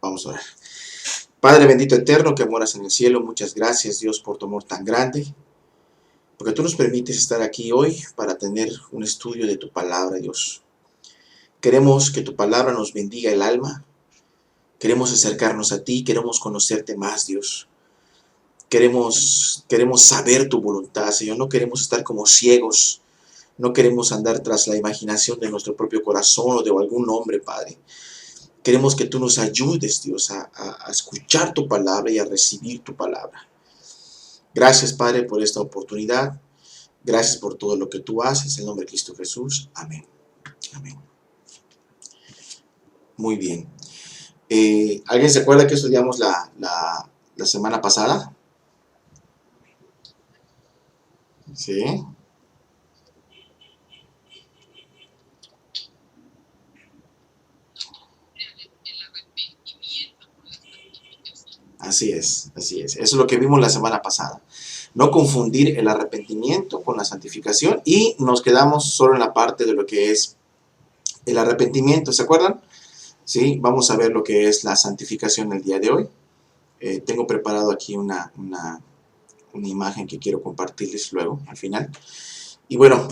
Vamos a orar. Padre bendito eterno que moras en el cielo, muchas gracias Dios por tu amor tan grande, porque tú nos permites estar aquí hoy para tener un estudio de tu palabra, Dios. Queremos que tu palabra nos bendiga el alma, queremos acercarnos a ti, queremos conocerte más, Dios. Queremos saber tu voluntad, Señor, no queremos estar como ciegos, no queremos andar tras la imaginación de nuestro propio corazón o de algún hombre, Padre. Queremos que tú nos ayudes, Dios, a escuchar tu palabra y a recibir tu palabra. Gracias, Padre, por esta oportunidad. Gracias por todo lo que tú haces. En el nombre de Cristo Jesús. Amén. Amén. Muy bien. ¿Alguien se acuerda que estudiamos la semana pasada? ¿Sí? Así es, así es. Eso es lo que vimos la semana pasada. No confundir el arrepentimiento con la santificación, y nos quedamos solo en la parte de lo que es el arrepentimiento, ¿se acuerdan? Sí, vamos a ver lo que es la santificación el día de hoy. Tengo preparado aquí una imagen que quiero compartirles luego, al final. Y bueno,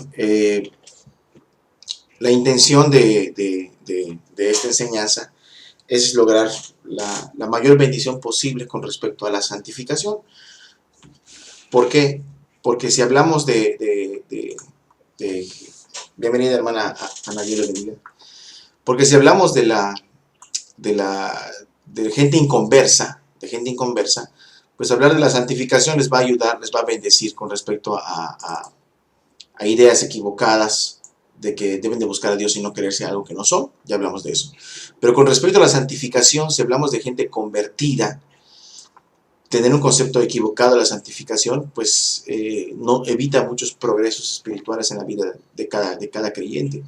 la intención de esta enseñanza es lograr la mayor bendición posible con respecto a la santificación. ¿Por qué? Porque si hablamos bienvenida hermana Ana, Dios le bendiga. Porque si hablamos de gente inconversa, pues hablar de la santificación les va a ayudar, les va a bendecir con respecto a ideas equivocadas de que deben de buscar a Dios y no quererse algo que no son. Ya hablamos de eso. Pero con respecto a la santificación, si hablamos de gente convertida, tener un concepto equivocado de la santificación, pues no evita muchos progresos espirituales en la vida de cada creyente.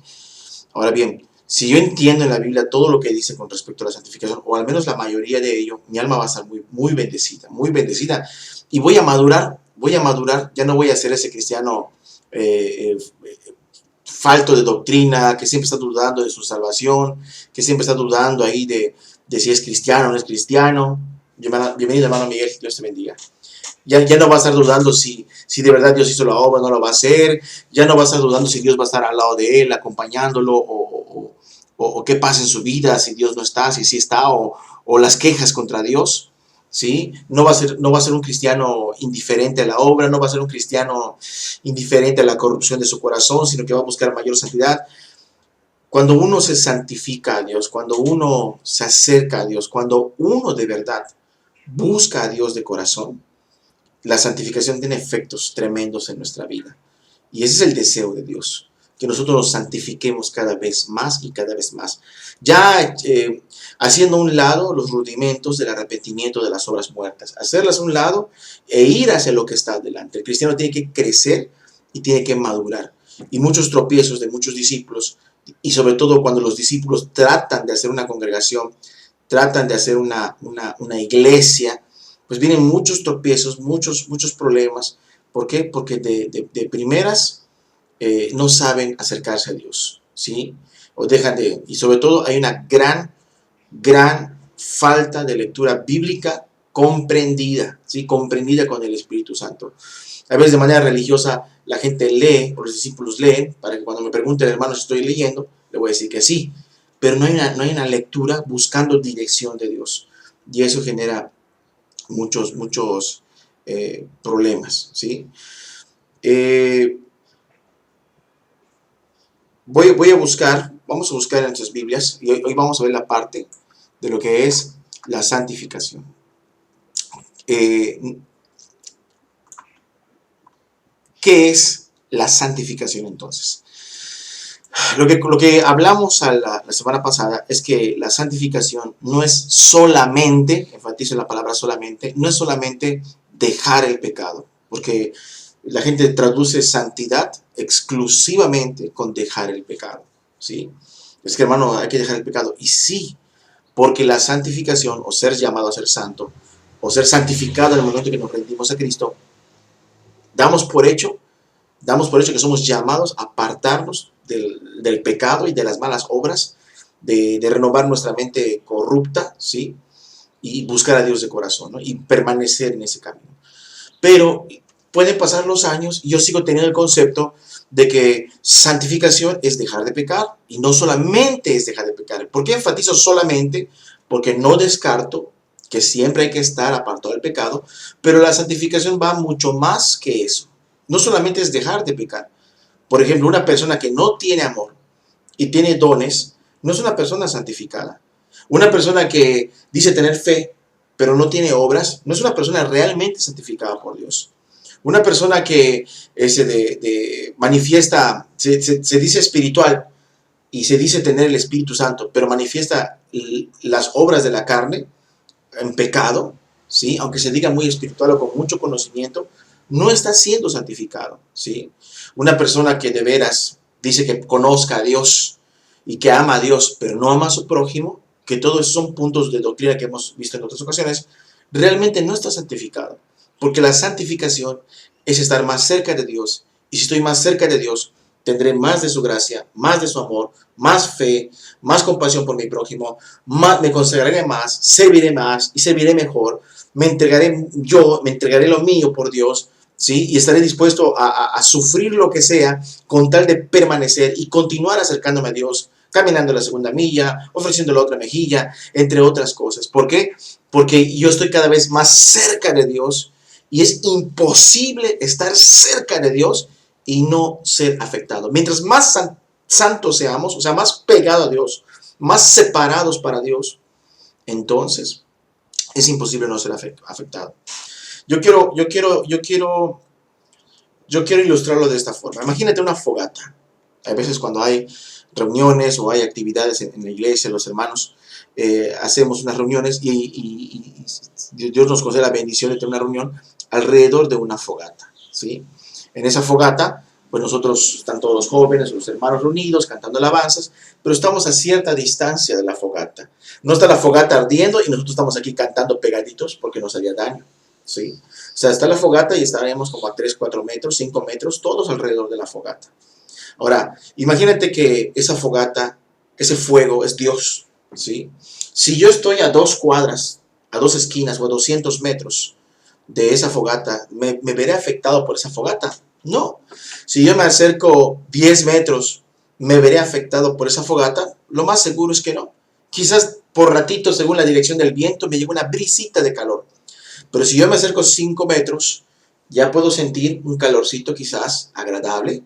Ahora bien, si yo entiendo en la Biblia todo lo que dice con respecto a la santificación, o al menos la mayoría de ello, mi alma va a estar muy bendecida, y voy a madurar, ya no voy a ser ese cristiano falto de doctrina, que siempre está dudando de su salvación, que siempre está dudando ahí de si es cristiano o no es cristiano. Bienvenido hermano Miguel, Dios te bendiga. Ya no va a estar dudando si de verdad Dios hizo la obra o no lo va a hacer. Ya no va a estar dudando si Dios va a estar al lado de él, acompañándolo, o qué pasa en su vida, si Dios no está, si sí está, o las quejas contra Dios. ¿Sí? No va a ser un cristiano indiferente a la obra, no va a ser un cristiano indiferente a la corrupción de su corazón, sino que va a buscar mayor santidad. Cuando uno se santifica a Dios, cuando uno se acerca a Dios, cuando uno de verdad busca a Dios de corazón, la santificación tiene efectos tremendos en nuestra vida. Y ese es el deseo de Dios, que nosotros nos santifiquemos cada vez más y cada vez más. Ya haciendo a un lado los rudimentos del arrepentimiento de las obras muertas, hacerlas a un lado e ir hacia lo que está adelante. El cristiano tiene que crecer y tiene que madurar. Y muchos tropiezos de muchos discípulos, y sobre todo cuando los discípulos tratan de hacer una congregación, tratan de hacer una iglesia, pues vienen muchos tropiezos, muchos problemas. ¿Por qué? Porque de primeras no saben acercarse a Dios, ¿sí? O dejan de, y sobre todo hay una gran falta de lectura bíblica comprendida, ¿sí? Comprendida con el Espíritu Santo. A veces de manera religiosa la gente lee, o los discípulos leen, para que cuando me pregunten, hermano, si estoy leyendo, le voy a decir que sí. Pero no hay una lectura buscando dirección de Dios. Y eso genera muchos problemas, ¿sí? Vamos a buscar en nuestras Biblias, y hoy vamos a ver la parte de lo que es la santificación. ¿Qué es la santificación entonces? Lo que hablamos la semana pasada es que la santificación no es solamente, enfatizo la palabra solamente, no es solamente dejar el pecado, porque la gente traduce santidad exclusivamente con dejar el pecado, ¿sí? Es que hermano, hay que dejar el pecado, y sí, porque la santificación, o ser llamado a ser santo, o ser santificado en el momento que nos rendimos a Cristo, damos por hecho que somos llamados a apartarnos del pecado y de las malas obras, de renovar nuestra mente corrupta, ¿sí? y buscar a Dios de corazón, ¿no? Y permanecer en ese camino. Pero pueden pasar los años y yo sigo teniendo el concepto de que santificación es dejar de pecar y no solamente es dejar de pecar. ¿Por qué enfatizo solamente? Porque no descarto que siempre hay que estar apartado del pecado, pero la santificación va mucho más que eso. No solamente es dejar de pecar. Por ejemplo, una persona que no tiene amor y tiene dones, no es una persona santificada. Una persona que dice tener fe, pero no tiene obras, no es una persona realmente santificada por Dios. Una persona que manifiesta, se dice espiritual y se dice tener el Espíritu Santo, pero manifiesta las obras de la carne en pecado, ¿sí? Aunque se diga muy espiritual o con mucho conocimiento, no está siendo santificado, ¿sí? Una persona que de veras dice que conozca a Dios y que ama a Dios, pero no ama a su prójimo, que todos esos son puntos de doctrina que hemos visto en otras ocasiones, realmente no está santificado. Porque la santificación es estar más cerca de Dios. Y si estoy más cerca de Dios, tendré más de su gracia, más de su amor, más fe, más compasión por mi prójimo, me consagraré más, serviré más y serviré mejor. Me entregaré lo mío por Dios, ¿sí? Y estaré dispuesto a sufrir lo que sea con tal de permanecer y continuar acercándome a Dios, caminando la segunda milla, ofreciendo la otra mejilla, entre otras cosas. ¿Por qué? Porque yo estoy cada vez más cerca de Dios y es imposible estar cerca de Dios y no ser afectado. Mientras más santos seamos, o sea, más pegados a Dios, más separados para Dios, entonces es imposible no ser afectado. Yo quiero ilustrarlo de esta forma. Imagínate una fogata. A veces cuando hay reuniones o hay actividades en la iglesia, los hermanos, hacemos unas reuniones y Dios nos concede la bendición de tener una reunión alrededor de una fogata, ¿sí? En esa fogata, pues nosotros, están todos los jóvenes, los hermanos reunidos, cantando alabanzas, pero estamos a cierta distancia de la fogata. No está la fogata ardiendo y nosotros estamos aquí cantando pegaditos porque nos haría daño, ¿sí? O sea, está la fogata y estaremos como a 3, 4 metros, 5 metros, todos alrededor de la fogata. Ahora, imagínate que esa fogata, ese fuego es Dios, ¿sí? Si yo estoy a 2 cuadras, a 2 esquinas o a 200 metros de esa fogata, ¿me veré afectado por esa fogata? No. Si yo me acerco 10 metros, ¿me veré afectado por esa fogata? Lo más seguro es que no. Quizás por ratito, según la dirección del viento, me llega una brisita de calor. Pero si yo me acerco 5 metros, ya puedo sentir un calorcito quizás agradable,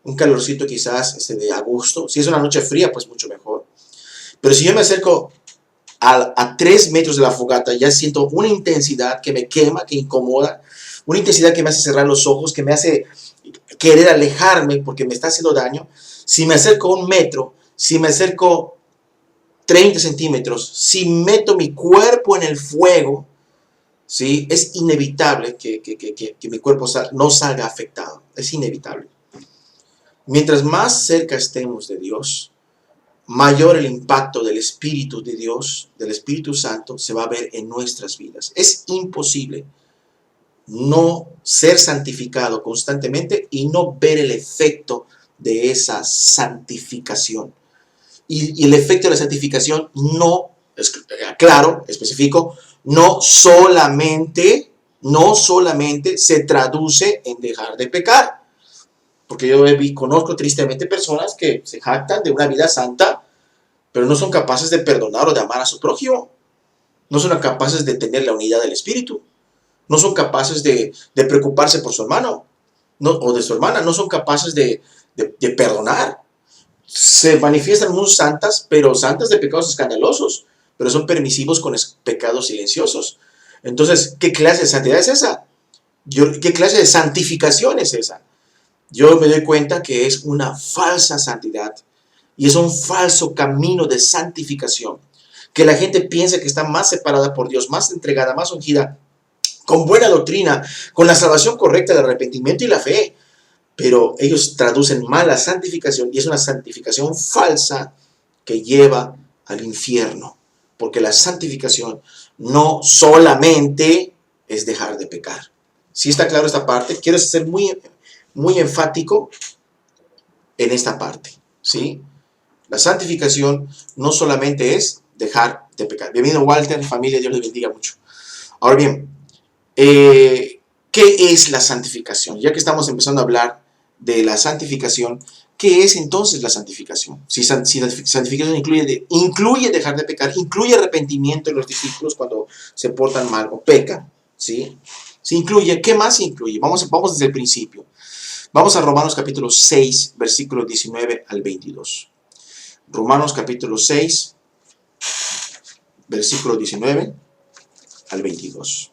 un calorcito quizás de a gusto. Si es una noche fría, pues mucho mejor. Pero si yo me acerco a 3 metros de la fogata, ya siento una intensidad que me quema, que incomoda, una intensidad que me hace cerrar los ojos, que me hace querer alejarme porque me está haciendo daño. Si me acerco 1 metro, si me acerco 30 centímetros, si meto mi cuerpo en el fuego, ¿sí? Es inevitable que mi cuerpo no salga afectado. Es inevitable. Mientras más cerca estemos de Dios, mayor el impacto del Espíritu de Dios, del Espíritu Santo, se va a ver en nuestras vidas. Es imposible no ser santificado constantemente y no ver el efecto de esa santificación. Y el efecto de la santificación no, claro, específico, no solamente se traduce en dejar de pecar. Porque yo conozco tristemente personas que se jactan de una vida santa, pero no son capaces de perdonar o de amar a su prójimo. No son capaces de tener la unidad del Espíritu. No son capaces de preocuparse por su hermano o de su hermana. No son capaces de perdonar. Se manifiestan muy santas, pero santas de pecados escandalosos, pero son permisivos con pecados silenciosos. Entonces, ¿qué clase de santidad es esa? ¿Qué clase de santificación es esa? Yo me doy cuenta que es una falsa santidad y es un falso camino de santificación. Que la gente piensa que está más separada por Dios, más entregada, más ungida, con buena doctrina, con la salvación correcta del arrepentimiento y la fe. Pero ellos traducen mal la santificación y es una santificación falsa que lleva al infierno. Porque la santificación no solamente es dejar de pecar. ¿Sí está claro esta parte? Quiero ser muy enfático en esta parte, ¿sí? La santificación no solamente es dejar de pecar. Bienvenido, Walter, familia, Dios les bendiga mucho. Ahora bien, ¿qué es la santificación? Ya que estamos empezando a hablar de la santificación, ¿qué es entonces la santificación? Si santificación incluye dejar de pecar, incluye arrepentimiento en los discípulos cuando se portan mal o pecan, ¿sí? Se incluye, ¿qué más se incluye? Vamos desde el principio. Vamos a Romanos capítulo 6, versículos 19 al 22. Romanos capítulo 6, versículo 19 al 22.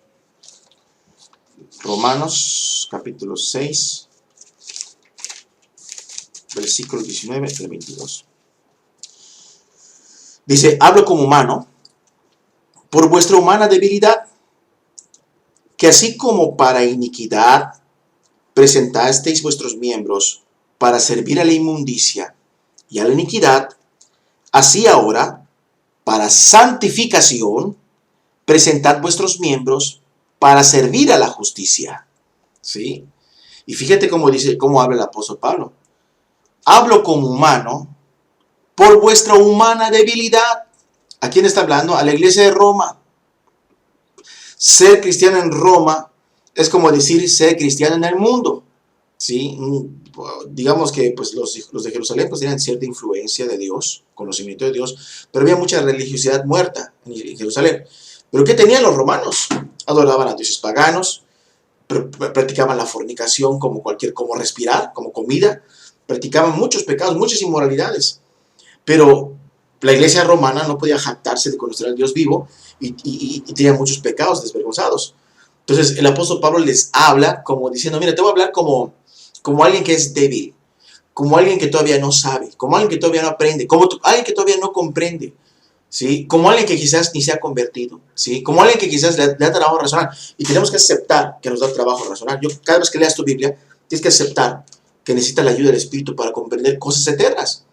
Romanos capítulo 6, versículo 19 al 22. Dice, hablo como humano, por vuestra humana debilidad, que así como para iniquidad presentasteis vuestros miembros para servir a la inmundicia y a la iniquidad, así ahora, para santificación, presentad vuestros miembros para servir a la justicia. ¿Sí? Y fíjate cómo habla el apóstol Pablo. Hablo como humano por vuestra humana debilidad. ¿A quién está hablando? A la iglesia de Roma. Ser cristiano en Roma es como decir ser cristiano en el mundo. ¿Sí? Digamos que pues, los de Jerusalén pues, tenían cierta influencia de Dios, conocimiento de Dios, pero había mucha religiosidad muerta en Jerusalén. ¿Pero qué tenían los romanos? Adoraban a dioses paganos, practicaban la fornicación como respirar, como comida, practicaban muchos pecados, muchas inmoralidades. Pero la iglesia romana no podía jactarse de conocer al Dios vivo y tenía muchos pecados desvergonzados. Entonces el apóstol Pablo les habla como diciendo, mira, te voy a hablar como alguien que es débil, como alguien que todavía no sabe, como alguien que todavía no aprende, como alguien que todavía no comprende, ¿sí? Como alguien que quizás ni se ha convertido, ¿sí? Como alguien que quizás le da trabajo razonar. Y tenemos que aceptar que nos da trabajo razonar. Cada vez que leas tu Biblia, tienes que aceptar que necesitas la ayuda del Espíritu para comprender cosas eternas.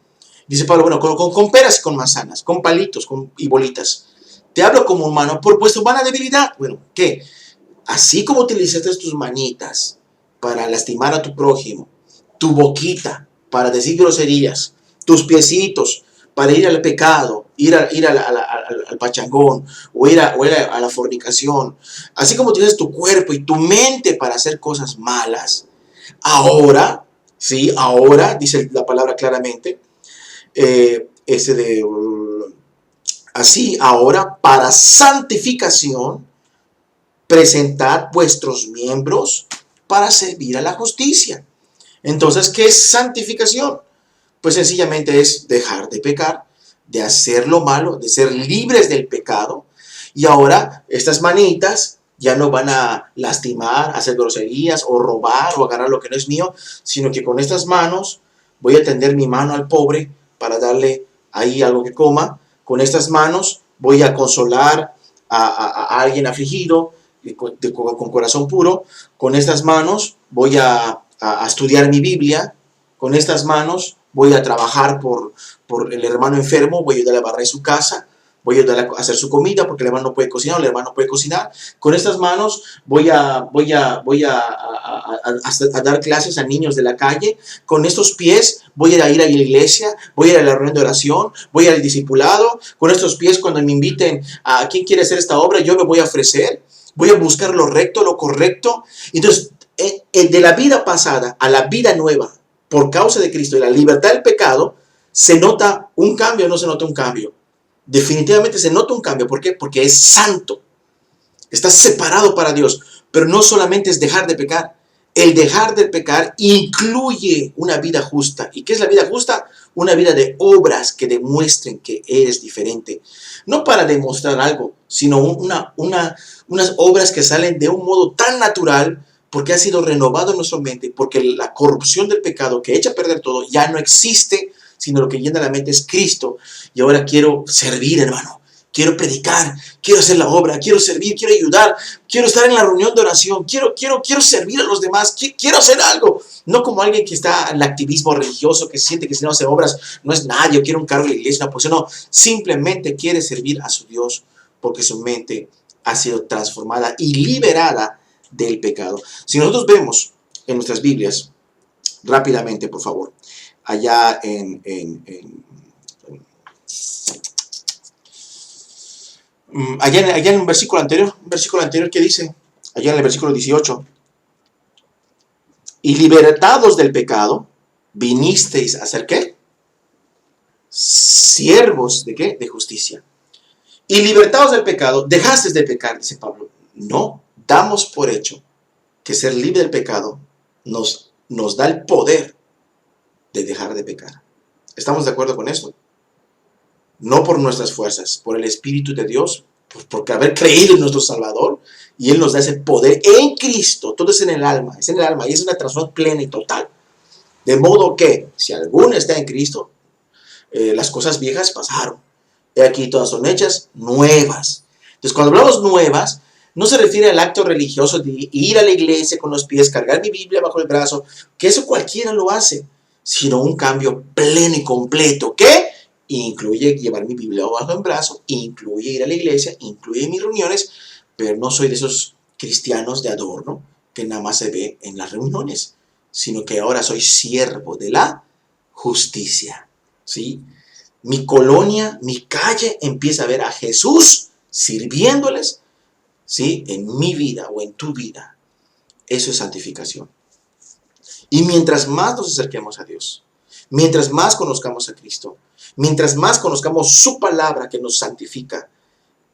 Dice Pablo, bueno, con peras y con manzanas, con palitos y bolitas. Te hablo como humano por vuestra humana debilidad. Bueno, ¿qué? Así como utilizaste tus manitas para lastimar a tu prójimo, tu boquita para decir groserías, tus piecitos para ir al pecado, ir al pachangón o ir a la fornicación, así como tienes tu cuerpo y tu mente para hacer cosas malas, ahora, sí, ahora, dice la palabra claramente, así ahora, para santificación, presentad vuestros miembros para servir a la justicia. Entonces, ¿qué es santificación? Pues sencillamente es dejar de pecar, de hacer lo malo, de ser libres del pecado. Y ahora estas manitas ya no van a lastimar, hacer groserías o robar o agarrar lo que no es mío, sino que con estas manos voy a tender mi mano al pobre para darle ahí algo que coma. Con estas manos voy a consolar a alguien afligido con corazón puro. Con estas manos voy a estudiar mi Biblia. Con estas manos voy a trabajar por el hermano enfermo, voy a ayudarle a barrer su casa, voy a ayudarle a hacer su comida porque el hermano no puede cocinar, o el hermano no puede cocinar. Con estas manos voy a dar clases a niños de la calle. Con estos pies voy a ir a la iglesia, voy a ir a la reunión de oración, voy a ir al discipulado. Con estos pies, cuando me inviten a quién quiere hacer esta obra, yo me voy a ofrecer. Voy a buscar lo recto, lo correcto. Entonces, de la vida pasada a la vida nueva, por causa de Cristo y la libertad del pecado, ¿se nota un cambio o no se nota un cambio? Definitivamente se nota un cambio. ¿Por qué? Porque es santo. Estás separado para Dios. Pero no solamente es dejar de pecar. El dejar de pecar incluye una vida justa. ¿Y qué es la vida justa? Una vida de obras que demuestren que eres diferente. No para demostrar algo, sino unas obras que salen de un modo tan natural, porque ha sido renovado en nuestra mente, porque la corrupción del pecado que echa a perder todo ya no existe, sino lo que llena la mente es Cristo. Y ahora quiero servir, hermano. Quiero predicar, quiero hacer la obra, quiero servir, quiero ayudar, quiero estar en la reunión de oración, quiero servir a los demás, quiero hacer algo. No como alguien que está en el activismo religioso, que siente que si no hace obras no es nadie, yo quiero un cargo en la iglesia, una posición. No, simplemente quiere servir a su Dios porque su mente ha sido transformada y liberada del pecado. Si nosotros vemos en nuestras Biblias, rápidamente, por favor, allá en Allá en un versículo anterior que dice, allá en el versículo 18, y libertados del pecado, vinisteis a ser ¿qué? Siervos de ¿qué? De justicia. Y libertados del pecado, dejasteis de pecar, dice Pablo. No, damos por hecho que ser libre del pecado nos da el poder de dejar de pecar. ¿Estamos de acuerdo con esto? No por nuestras fuerzas, por el Espíritu de Dios, porque haber creído en nuestro Salvador, y Él nos da ese poder en Cristo. Todo es en el alma, y es una transformación plena y total. De modo que, si alguno está en Cristo, las cosas viejas pasaron. Y aquí todas son hechas nuevas. Entonces, cuando hablamos nuevas, no se refiere al acto religioso de ir a la iglesia con los pies, cargar mi Biblia bajo el brazo, que eso cualquiera lo hace, sino un cambio pleno y completo, que incluye llevar mi Biblia bajo el brazo, incluye ir a la iglesia, incluye mis reuniones, pero no soy de esos cristianos de adorno que nada más se ve en las reuniones, sino que ahora soy siervo de la justicia, ¿sí? Mi colonia, mi calle empieza a ver a Jesús sirviéndoles, ¿sí? En mi vida o en tu vida. Eso es santificación. Y mientras más nos acerquemos a Dios, mientras más conozcamos a Cristo, mientras más conozcamos su palabra que nos santifica,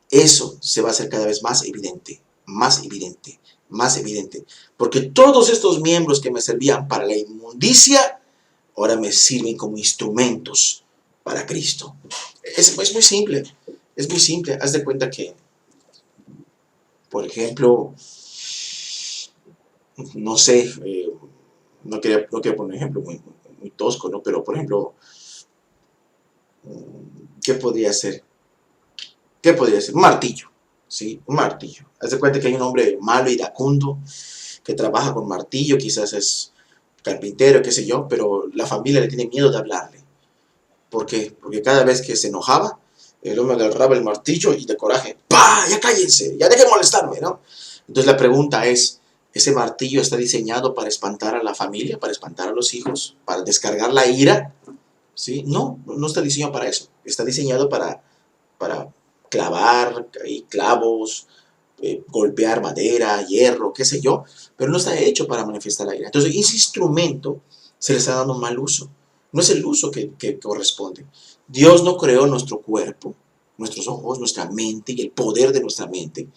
eso se va a hacer cada vez más evidente, más evidente, más evidente. Porque todos estos miembros que me servían para la inmundicia, ahora me sirven como instrumentos para Cristo. Es muy simple, es muy simple. Haz de cuenta que, por ejemplo, no sé, no quería poner un ejemplo muy tosco, ¿no? Pero, por ejemplo, ¿qué podría ser? ¿Qué podría ser? Un martillo, ¿sí? Un martillo. Haz de cuenta que hay un hombre malo, iracundo, que trabaja con martillo, quizás es carpintero, qué sé yo, pero la familia le tiene miedo de hablarle. ¿Por qué? Porque cada vez que se enojaba, el hombre agarraba el martillo y de coraje, ¡pah! Ya cállense, ya dejen molestarme, ¿no? Entonces la pregunta es, ¿ese martillo está diseñado para espantar a la familia, para espantar a los hijos, para descargar la ira? ¿Sí? No, no está diseñado para eso. Está diseñado para clavar clavos, golpear madera, hierro, qué sé yo, pero no está hecho para manifestar la ira. Entonces, ese instrumento se le está dando mal uso. No es el uso que corresponde. Dios no creó nuestro cuerpo, nuestros ojos, nuestra mente y el poder de nuestra mente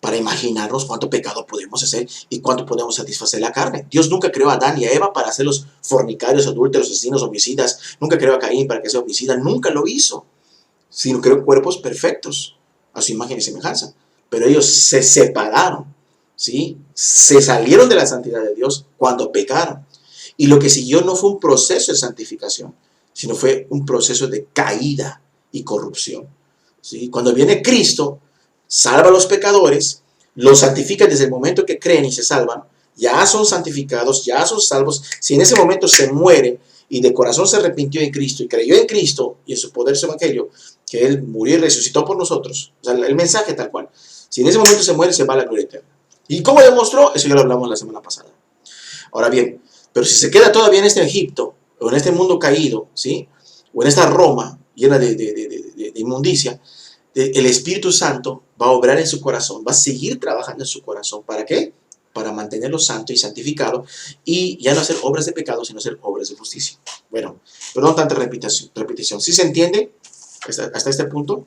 para imaginarnos cuánto pecado podemos hacer y cuánto podemos satisfacer la carne. Dios nunca creó a Adán y a Eva para ser los fornicarios, adúlteros, asesinos, homicidas. Nunca creó a Caín para que sea homicida. Nunca lo hizo. Sino creó cuerpos perfectos a su imagen y semejanza. Pero ellos se separaron, ¿sí? Se salieron de la santidad de Dios cuando pecaron. Y lo que siguió no fue un proceso de santificación, sino fue un proceso de caída y corrupción, ¿sí? Cuando viene Cristo, salva a los pecadores, los santifica desde el momento que creen y se salvan, ya son santificados, ya son salvos. Si en ese momento se muere y de corazón se arrepintió en Cristo y creyó en Cristo y en su poder, su evangelio, que Él murió y resucitó por nosotros, o sea, el mensaje tal cual. Si en ese momento se muere, se va a la gloria eterna. ¿Y cómo demostró? Eso ya lo hablamos la semana pasada. Ahora bien, pero si se queda todavía en este Egipto, o en este mundo caído, ¿sí? O en esta Roma llena de inmundicia, el Espíritu Santo va a obrar en su corazón, va a seguir trabajando en su corazón. ¿Para qué? Para mantenerlo santo y santificado y ya no hacer obras de pecado, sino hacer obras de justicia. Bueno, pero no tanta repetición. ¿Sí se entiende hasta este punto?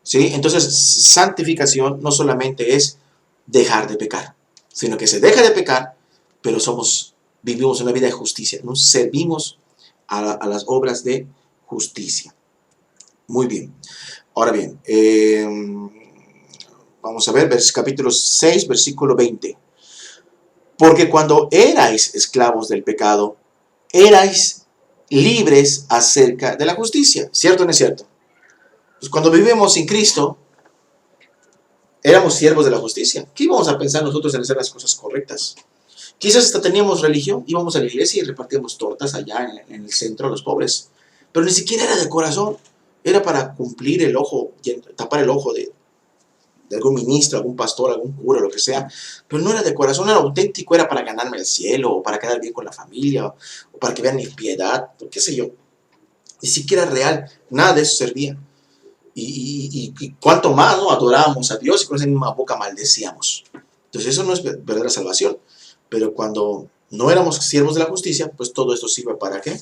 ¿Sí? Entonces, santificación no solamente es dejar de pecar, sino que se deja de pecar, pero vivimos una vida de justicia, nos servimos a las obras de justicia. Muy bien. Ahora bien, vamos a ver, capítulo 6, versículo 20. Porque cuando erais esclavos del pecado, erais libres acerca de la justicia. ¿Cierto o no es cierto? Pues cuando vivimos sin Cristo, éramos siervos de la justicia. ¿Qué íbamos a pensar nosotros en hacer las cosas correctas? Quizás hasta teníamos religión, íbamos a la iglesia y repartíamos tortas allá en el centro a los pobres. Pero ni siquiera era de corazón. Era para cumplir el ojo, tapar el ojo de algún ministro, algún pastor, algún cura, lo que sea. Pero no era de corazón, era auténtico, era para ganarme el cielo, o para quedar bien con la familia, o para que vean mi piedad, o qué sé yo. Ni siquiera real, nada de eso servía. y cuánto más, ¿no? Adorábamos a Dios y con esa misma boca maldecíamos. Entonces eso no es verdadera salvación. Pero cuando no éramos siervos de la justicia, pues todo esto sirve ¿para qué?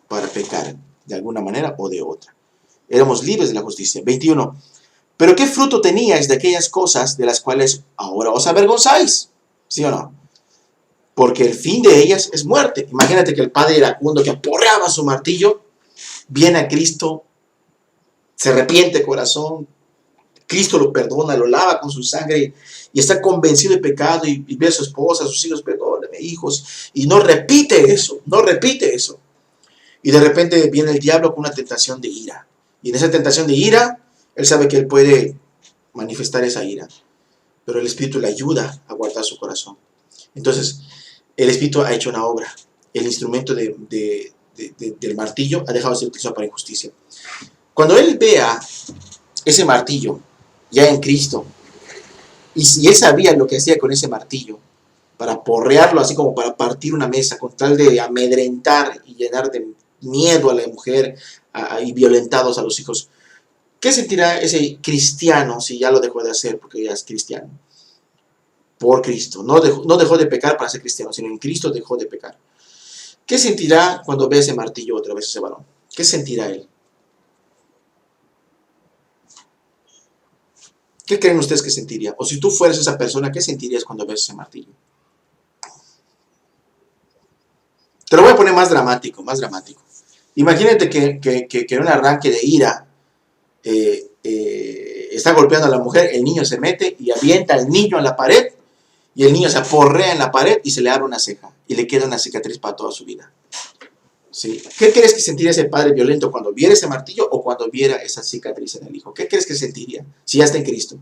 Para pecar de alguna manera o de otra. Éramos libres de la justicia. 21. Pero ¿qué fruto teníais de aquellas cosas de las cuales ahora os avergonzáis? ¿Sí o no? Porque el fin de ellas es muerte. Imagínate que el padre iracundo que aporreaba su martillo, viene a Cristo, se arrepiente de corazón, Cristo lo perdona, lo lava con su sangre y está convencido de pecado y ve a su esposa, a sus hijos, perdóname, hijos, y no repite eso, no repite eso. Y de repente viene el diablo con una tentación de ira. Y en esa tentación de ira, él sabe que él puede manifestar esa ira, pero el Espíritu le ayuda a guardar su corazón. Entonces, el Espíritu ha hecho una obra. El instrumento del martillo ha dejado de ser utilizado para injusticia. Cuando él vea ese martillo ya en Cristo, y si él sabía lo que hacía con ese martillo, para porrearlo así como para partir una mesa, con tal de amedrentar y llenar de miedo a la mujer y violentados a los hijos, ¿qué sentirá ese cristiano si ya lo dejó de hacer porque ya es cristiano? Por Cristo. No dejó de pecar para ser cristiano, sino en Cristo dejó de pecar. ¿Qué sentirá cuando ve ese martillo otra vez, ese varón? ¿Qué sentirá él? ¿Qué creen ustedes que sentiría? O si tú fueras esa persona, ¿qué sentirías cuando ves ese martillo? Te lo voy a poner más dramático, más dramático. Imagínate que en un arranque de ira está golpeando a la mujer, el niño se mete y avienta al niño a la pared y el niño se aporrea en la pared y se le abre una ceja y le queda una cicatriz para toda su vida. ¿Sí? ¿Qué crees que sentiría ese padre violento cuando viera ese martillo o cuando viera esa cicatriz en el hijo? ¿Qué crees que sentiría si ya está en Cristo?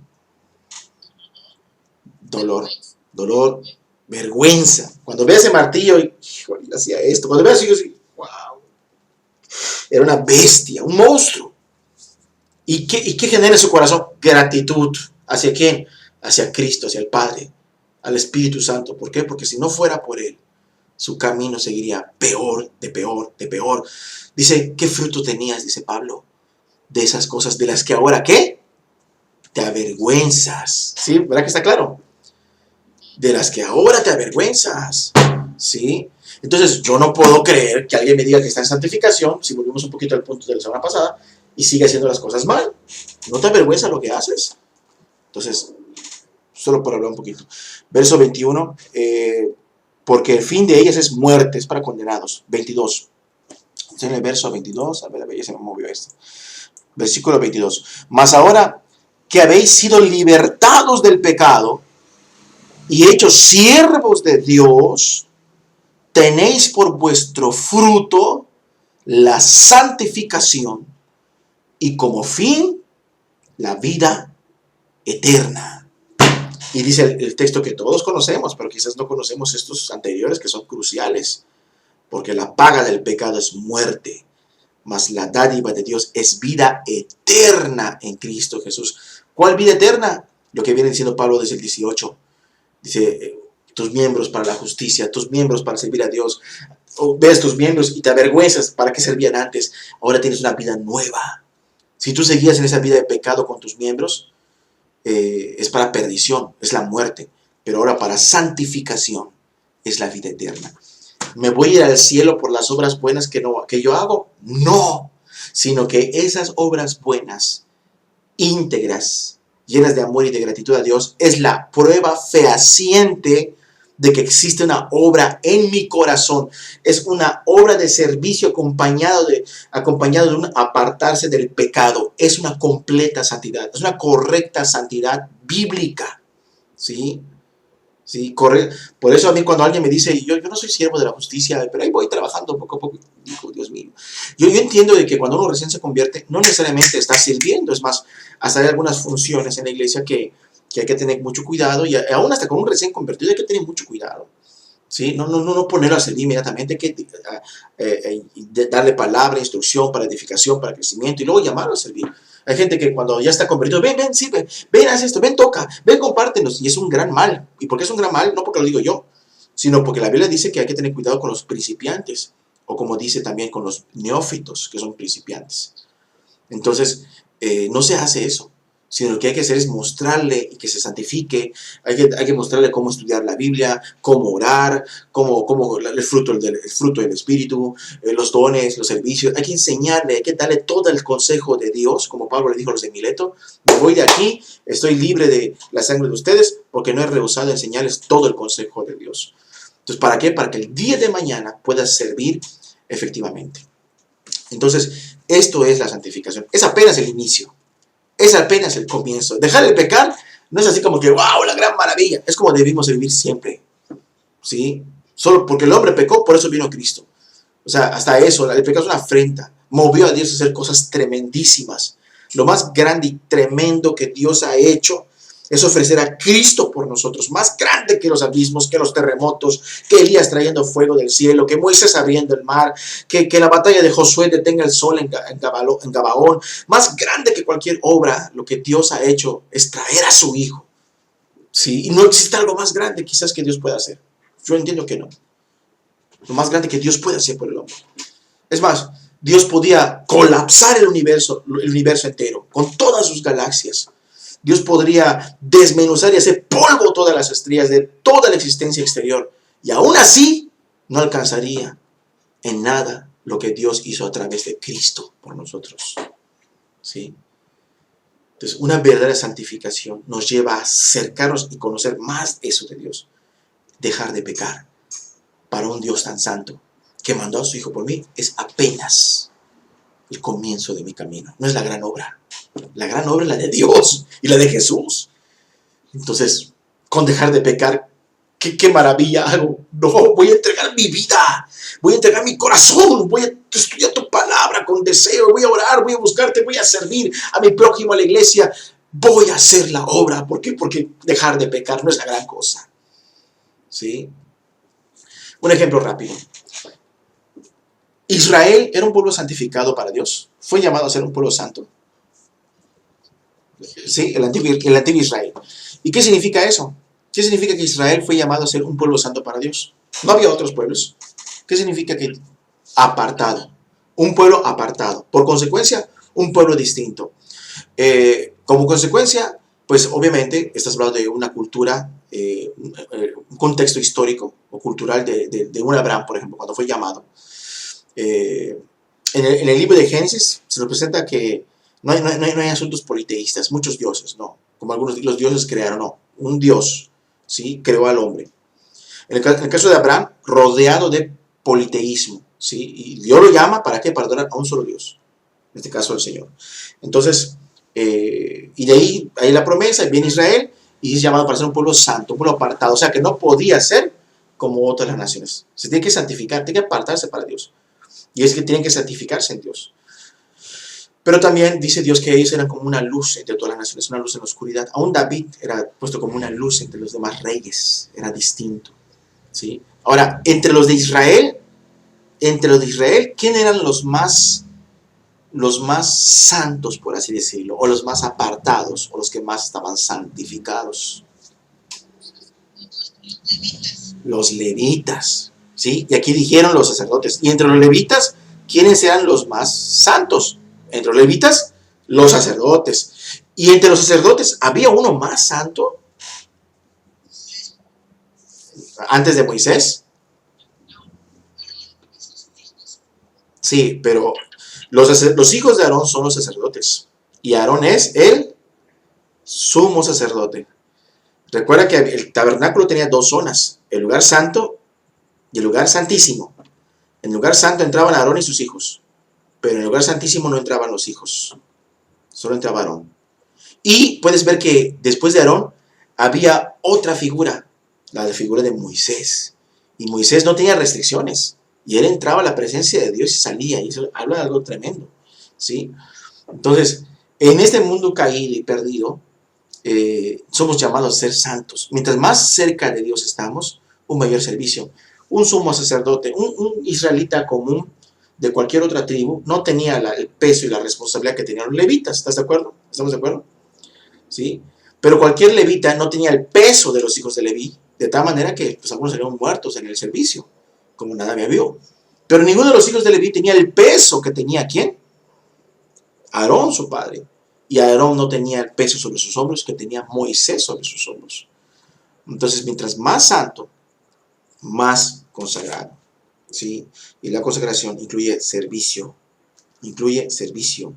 Dolor, dolor, vergüenza. Cuando ve ese martillo, híjole, hacía esto. Cuando ve así, yo así, wow. Era una bestia, un monstruo. ¿Y qué genera en su corazón? Gratitud. ¿Hacia quién? Hacia Cristo, hacia el Padre, al Espíritu Santo. ¿Por qué? Porque si no fuera por Él, su camino seguiría peor, de peor, de peor. Dice, ¿qué fruto tenías? Dice Pablo, de esas cosas de las que ahora, ¿qué? Te avergüenzas. ¿Sí? ¿Verdad que está claro? De las que ahora te avergüenzas. ¿Sí? Entonces, yo no puedo creer que alguien me diga que está en santificación, si volvemos un poquito al punto de la semana pasada, y sigue haciendo las cosas mal. ¿No te avergüenza lo que haces? Entonces, solo por hablar un poquito. Verso 21, porque el fin de ellas es muerte, es para condenados. 22. En el verso 22, a ver, ya se me movió esto. Versículo 22. Mas ahora que habéis sido libertados del pecado y hechos siervos de Dios, tenéis por vuestro fruto la santificación y como fin la vida eterna. Y dice el texto que todos conocemos, pero quizás no conocemos estos anteriores que son cruciales, porque la paga del pecado es muerte, mas la dádiva de Dios es vida eterna en Cristo Jesús. ¿Cuál vida eterna? Lo que viene diciendo Pablo desde el 18. Dice, tus miembros para la justicia, tus miembros para servir a Dios. O ves tus miembros y te avergüenzas, ¿para qué servían antes? Ahora tienes una vida nueva. Si tú seguías en esa vida de pecado con tus miembros, es para perdición, es la muerte. Pero ahora para santificación es la vida eterna. ¿Me voy a ir al cielo por las obras buenas que yo hago? No, sino que esas obras buenas, íntegras, llenas de amor y de gratitud a Dios, es la prueba fehaciente de que existe una obra en mi corazón. Es una obra de servicio acompañado de un apartarse del pecado. Es una completa santidad, es una correcta santidad bíblica. ¿Sí? Sí, por eso a mí cuando alguien me dice, yo no soy siervo de la justicia, pero ahí voy trabajando poco a poco, digo, Dios mío. Yo entiendo de que cuando uno recién se convierte, no necesariamente está sirviendo, es más, hasta hay algunas funciones en la iglesia que hay que tener mucho cuidado, y aún hasta con un recién convertido hay que tener mucho cuidado. ¿Sí? No ponerlo a servir inmediatamente, hay que darle palabra, instrucción para edificación, para crecimiento, y luego llamarlo a servir. Hay gente que cuando ya está convertido, ven, sirve, ven, haz esto, ven, toca, ven, compártenos. Y es un gran mal. ¿Y por qué es un gran mal? No porque lo digo yo, sino porque la Biblia dice que hay que tener cuidado con los principiantes, o como dice también con los neófitos, que son principiantes. Entonces, no se hace eso, sino lo que hay que hacer es mostrarle y que se santifique. Hay que mostrarle cómo estudiar la Biblia, cómo orar, el fruto del Espíritu, los dones, los servicios. Hay que enseñarle, hay que darle todo el consejo de Dios, como Pablo le dijo a los de Mileto: me voy de aquí, estoy libre de la sangre de ustedes, porque no he rehusado enseñarles todo el consejo de Dios. Entonces, ¿para qué? Para que el día de mañana puedas servir efectivamente. Entonces, esto es la santificación. Es apenas el inicio. Es apenas el comienzo. Dejar de pecar no es así como que, wow, la gran maravilla. Es como debimos vivir siempre. ¿Sí? Solo porque el hombre pecó, por eso vino Cristo. O sea, hasta eso, el pecado es una afrenta. Movió a Dios a hacer cosas tremendísimas. Lo más grande y tremendo que Dios ha hecho es ofrecer a Cristo por nosotros, más grande que los abismos, que los terremotos, que Elías trayendo fuego del cielo, que Moisés abriendo el mar, que la batalla de Josué detenga el sol en Gabaón. Más grande que cualquier obra, lo que Dios ha hecho es traer a su Hijo. ¿Sí? Y no existe algo más grande quizás que Dios pueda hacer. Yo entiendo que no. Lo más grande que Dios puede hacer por el hombre. Es más, Dios podía colapsar el universo entero, con todas sus galaxias. Dios podría desmenuzar y hacer polvo todas las estrellas de toda la existencia exterior. Y aún así, no alcanzaría en nada lo que Dios hizo a través de Cristo por nosotros. ¿Sí? Entonces, una verdadera santificación nos lleva a acercarnos y conocer más eso de Dios. Dejar de pecar para un Dios tan santo que mandó a su Hijo por mí es apenas el comienzo de mi camino. No es la gran obra. La gran obra es la de Dios y la de Jesús. Entonces, con dejar de pecar, ¿qué maravilla hago? No, voy a entregar mi vida, voy a entregar mi corazón, voy a estudiar tu palabra con deseo, voy a orar, voy a buscarte, voy a servir a mi prójimo, a la iglesia. Voy a hacer la obra. ¿Por qué? Porque dejar de pecar no es la gran cosa. ¿Sí? Un ejemplo rápido. Israel era un pueblo santificado para Dios. Fue llamado a ser un pueblo santo. ¿Sí? El antiguo Israel. ¿Y qué significa eso? ¿Qué significa que Israel fue llamado a ser un pueblo santo para Dios? No había otros pueblos. ¿Qué significa que apartado? Un pueblo apartado. Por consecuencia, un pueblo distinto. Como consecuencia, pues obviamente estás hablando de una cultura, un contexto histórico o cultural de un Abraham, por ejemplo, cuando fue llamado. En el libro de Génesis se nos presenta que no hay asuntos politeístas, muchos dioses, no. Como algunos los dioses crearon, no. Un Dios, ¿sí? Creó al hombre. En el caso de Abraham, rodeado de politeísmo, ¿sí? Y Dios lo llama, ¿para qué? Para adorar a un solo Dios. En este caso, el Señor. Entonces, y de ahí la promesa, viene Israel, y es llamado para ser un pueblo santo, un pueblo apartado. O sea, que no podía ser como otras las naciones. Se tiene que santificar, tiene que apartarse para Dios. Y es que tienen que santificarse en Dios. Pero también dice Dios que ellos eran como una luz entre todas las naciones, una luz en la oscuridad. Aún David era puesto como una luz entre los demás reyes, era distinto. ¿Sí? Ahora, entre los de Israel, ¿quién eran los más santos, por así decirlo? O los más apartados, o los que más estaban santificados. Los levitas. ¿Sí? Y aquí dijeron los sacerdotes. Y entre los levitas, ¿quiénes eran los más santos? Entre los levitas, los sacerdotes. Y entre los sacerdotes, ¿había uno más santo? Antes de Moisés. Sí, pero los hijos de Aarón son los sacerdotes. Y Aarón es el sumo sacerdote. Recuerda que el tabernáculo tenía dos zonas, el lugar santo y el lugar santísimo. En el lugar santo entraban Aarón y sus hijos, pero en el lugar santísimo no entraban los hijos, solo entraba Aarón. Y puedes ver que después de Aarón había otra figura, la figura de Moisés. Y Moisés no tenía restricciones, y él entraba a la presencia de Dios y salía, y eso habla de algo tremendo, ¿sí? Entonces, en este mundo caído y perdido, somos llamados a ser santos. Mientras más cerca de Dios estamos, un mayor servicio. Un sumo sacerdote, un israelita común de cualquier otra tribu, no tenía el peso y la responsabilidad que tenían los levitas. ¿Estás de acuerdo? ¿Estamos de acuerdo? ¿Sí? Pero cualquier levita no tenía el peso de los hijos de Leví, de tal manera que pues, algunos serían muertos en el servicio, como Nadab y Abiú. Pero ninguno de los hijos de Leví tenía el peso que tenía ¿quién? Aarón, su padre. Y Aarón no tenía el peso sobre sus hombros que tenía Moisés sobre sus hombros. Entonces, mientras más santo, más consagrado. ¿Sí? Y la consagración incluye servicio. Incluye servicio.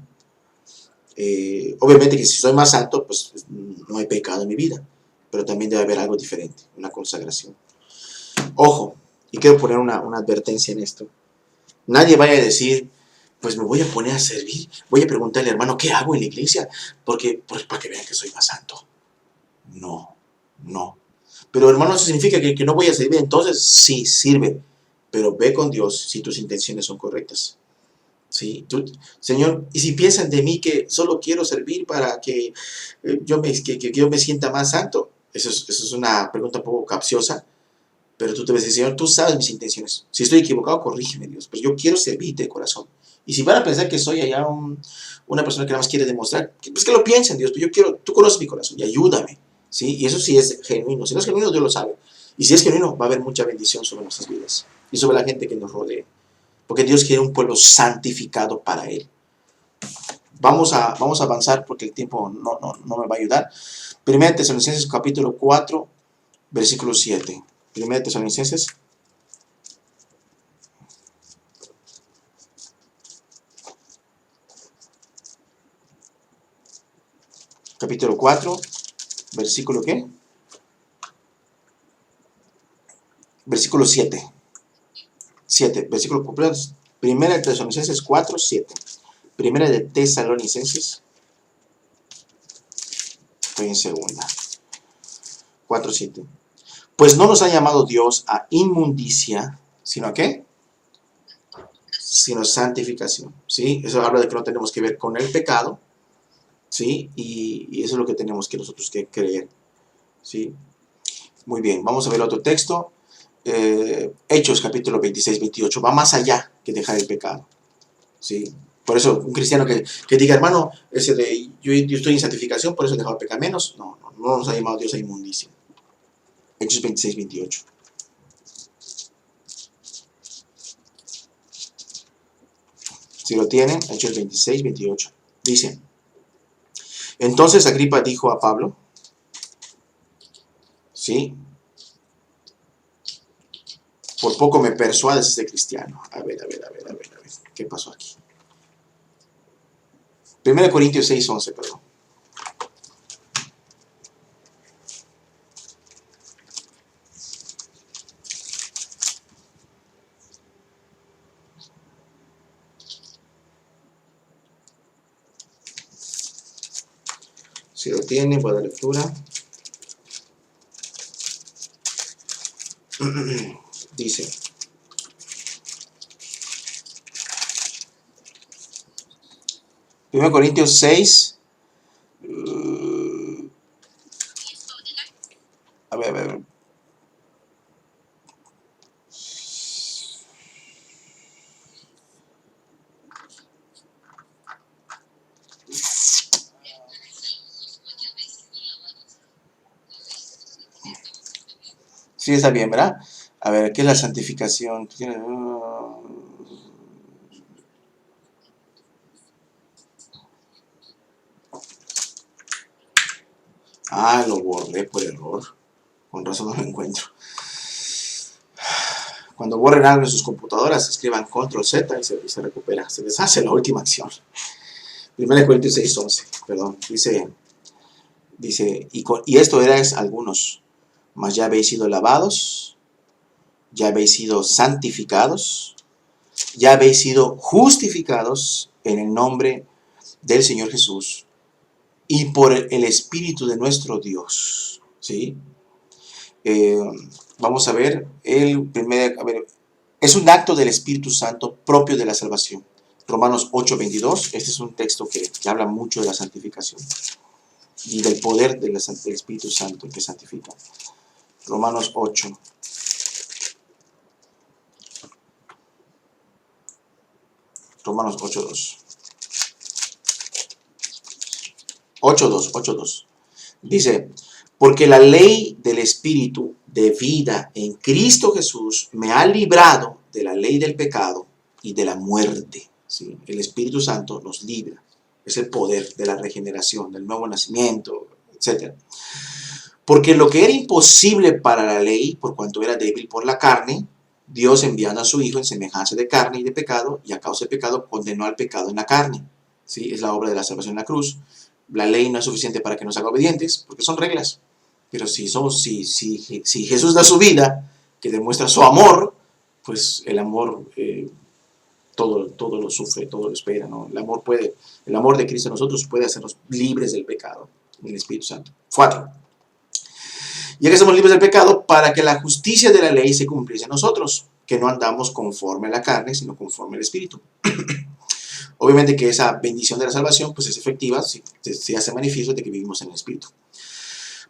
Obviamente que si soy más santo, pues no hay pecado en mi vida. Pero también debe haber algo diferente, una consagración. Ojo, y quiero poner una advertencia en esto. Nadie vaya a decir, pues me voy a poner a servir, voy a preguntarle, hermano, ¿qué hago en la iglesia? Porque, pues, para que vean que soy más santo. No, no. Pero hermano, ¿eso significa que no voy a servir? Entonces, sí, sirve. Pero ve con Dios si tus intenciones son correctas. ¿Sí? Señor, y si piensan de mí que solo quiero servir para que, que yo me sienta más santo, eso es una pregunta un poco capciosa, pero tú te ves decir, Señor, tú sabes mis intenciones. Si estoy equivocado, corrígeme, Dios, pero yo quiero servirte de corazón. Y si van a pensar que soy allá una persona que nada más quiere demostrar, pues que lo piensen, Dios, pero yo quiero, tú conoces mi corazón y ayúdame. ¿Sí? Y eso sí es genuino. Si no es genuino, Dios lo sabe. Y si es genuino, va a haber mucha bendición sobre nuestras vidas y sobre la gente que nos rodea. Porque Dios quiere un pueblo santificado para Él. Vamos a avanzar porque el tiempo no me va a ayudar. 1 Tesalonicenses capítulo 4, versículo 7. 1 Tesalonicenses. Capítulo 4, versículo ¿qué? Versículo 7. 7, versículo 1 de Tesalonicenses 4, 7. Primera de Tesalonicenses. Estoy en segunda. 4, 7. Pues no nos ha llamado Dios a inmundicia, sino a ¿qué? Sino santificación. ¿Sí? Eso habla de que no tenemos que ver con el pecado. ¿Sí? Y eso es lo que tenemos que nosotros que creer. ¿Sí? Muy bien, vamos a ver otro texto. Hechos capítulo 26, 28. Va más allá que dejar el pecado. ¿Sí? Por eso un cristiano que diga, hermano, yo estoy en santificación, por eso he dejado el pecado menos. No nos ha llamado Dios a inmundicia. Hechos 26, 28. Si lo tienen, Hechos 26, 28. Dice, entonces Agripa dijo a Pablo, ¿sí? Por poco me persuades este cristiano. A ver. ¿Qué pasó aquí? 1 Corintios 6, 11, perdón. Si lo tiene, voy a dar lectura. Dice, Primero Corintios 6, a ver. Sí, está bien, ¿verdad? A ver, ¿qué es la santificación? Lo borré por error. Con razón no lo encuentro. Cuando borren algo en sus computadoras, escriban Control Z y se recupera. Se deshace la última acción. 1 Corintios 6, 11. Perdón. Dice y esto erais algunos, mas ya habéis sido lavados, ya habéis sido santificados, ya habéis sido justificados en el nombre del Señor Jesús y por el Espíritu de nuestro Dios. ¿Sí? Vamos a ver, es un acto del Espíritu Santo propio de la salvación. Romanos 8, 22, este es un texto que habla mucho de la santificación y del poder del Espíritu Santo que santifica. Romanos 8. Romanos 8.2. 8.2. Dice, porque la ley del Espíritu de vida en Cristo Jesús me ha librado de la ley del pecado y de la muerte. ¿Sí? El Espíritu Santo nos libra. Es el poder de la regeneración, del nuevo nacimiento, etc. Porque lo que era imposible para la ley, por cuanto era débil por la carne, Dios enviando a su Hijo en semejanza de carne y de pecado, y a causa del pecado condenó al pecado en la carne. ¿Sí? Es la obra de la salvación en la cruz. La ley no es suficiente para que nos haga obedientes, porque son reglas. Pero si Jesús da su vida, que demuestra su amor, pues el amor todo lo sufre, todo lo espera, ¿no? El amor de Cristo en nosotros puede hacernos libres del pecado en el Espíritu Santo. 4. Ya que somos libres del pecado, para que la justicia de la ley se cumpliese en nosotros, que no andamos conforme a la carne, sino conforme al Espíritu. Obviamente que esa bendición de la salvación pues es efectiva si se hace manifiesto de que vivimos en el Espíritu.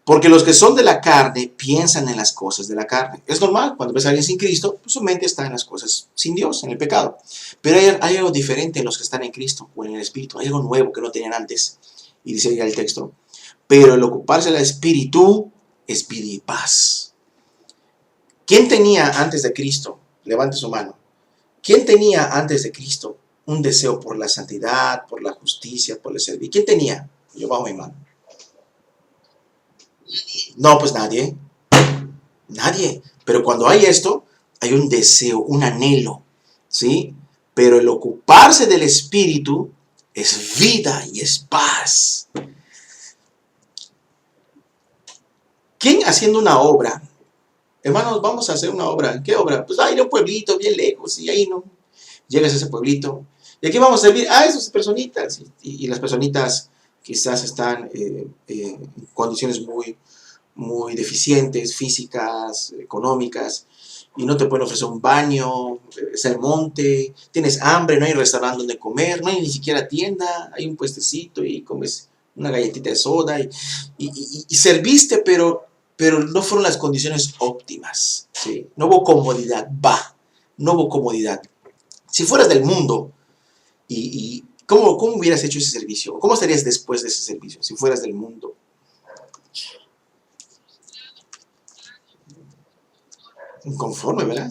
Porque los que son de la carne piensan en las cosas de la carne. Es normal, cuando ves a alguien sin Cristo, pues su mente está en las cosas sin Dios, en el pecado. Pero hay algo diferente en los que están en Cristo o en el Espíritu. Hay algo nuevo que no tenían antes. Y dice ya el texto, pero el ocuparse del Espíritu es vida y paz. ¿Quién tenía antes de Cristo? Levante su mano. ¿Quién tenía antes de Cristo un deseo por la santidad, por la justicia, por el servicio? ¿Quién tenía? Yo bajo mi mano. No, pues nadie. Nadie. Pero cuando hay esto, hay un deseo, un anhelo, ¿sí? Pero el ocuparse del Espíritu es vida y es paz. ¿Quién haciendo una obra? Hermanos, vamos a hacer una obra. ¿Qué obra? Pues ir a un pueblito bien lejos y ahí no. Llegas a ese pueblito. ¿Y aquí vamos a servir? Esas personitas. Y las personitas quizás están en condiciones muy deficientes, físicas, económicas, y no te pueden ofrecer un baño, es el monte, tienes hambre, no hay restaurante donde comer, no hay ni siquiera tienda, hay un puestecito y comes una galletita de soda y serviste, pero no fueron las condiciones óptimas, ¿sí? No hubo comodidad, no hubo comodidad. Si fueras del mundo, ¿cómo hubieras hecho ese servicio? ¿Cómo estarías después de ese servicio si fueras del mundo? Inconforme, ¿verdad?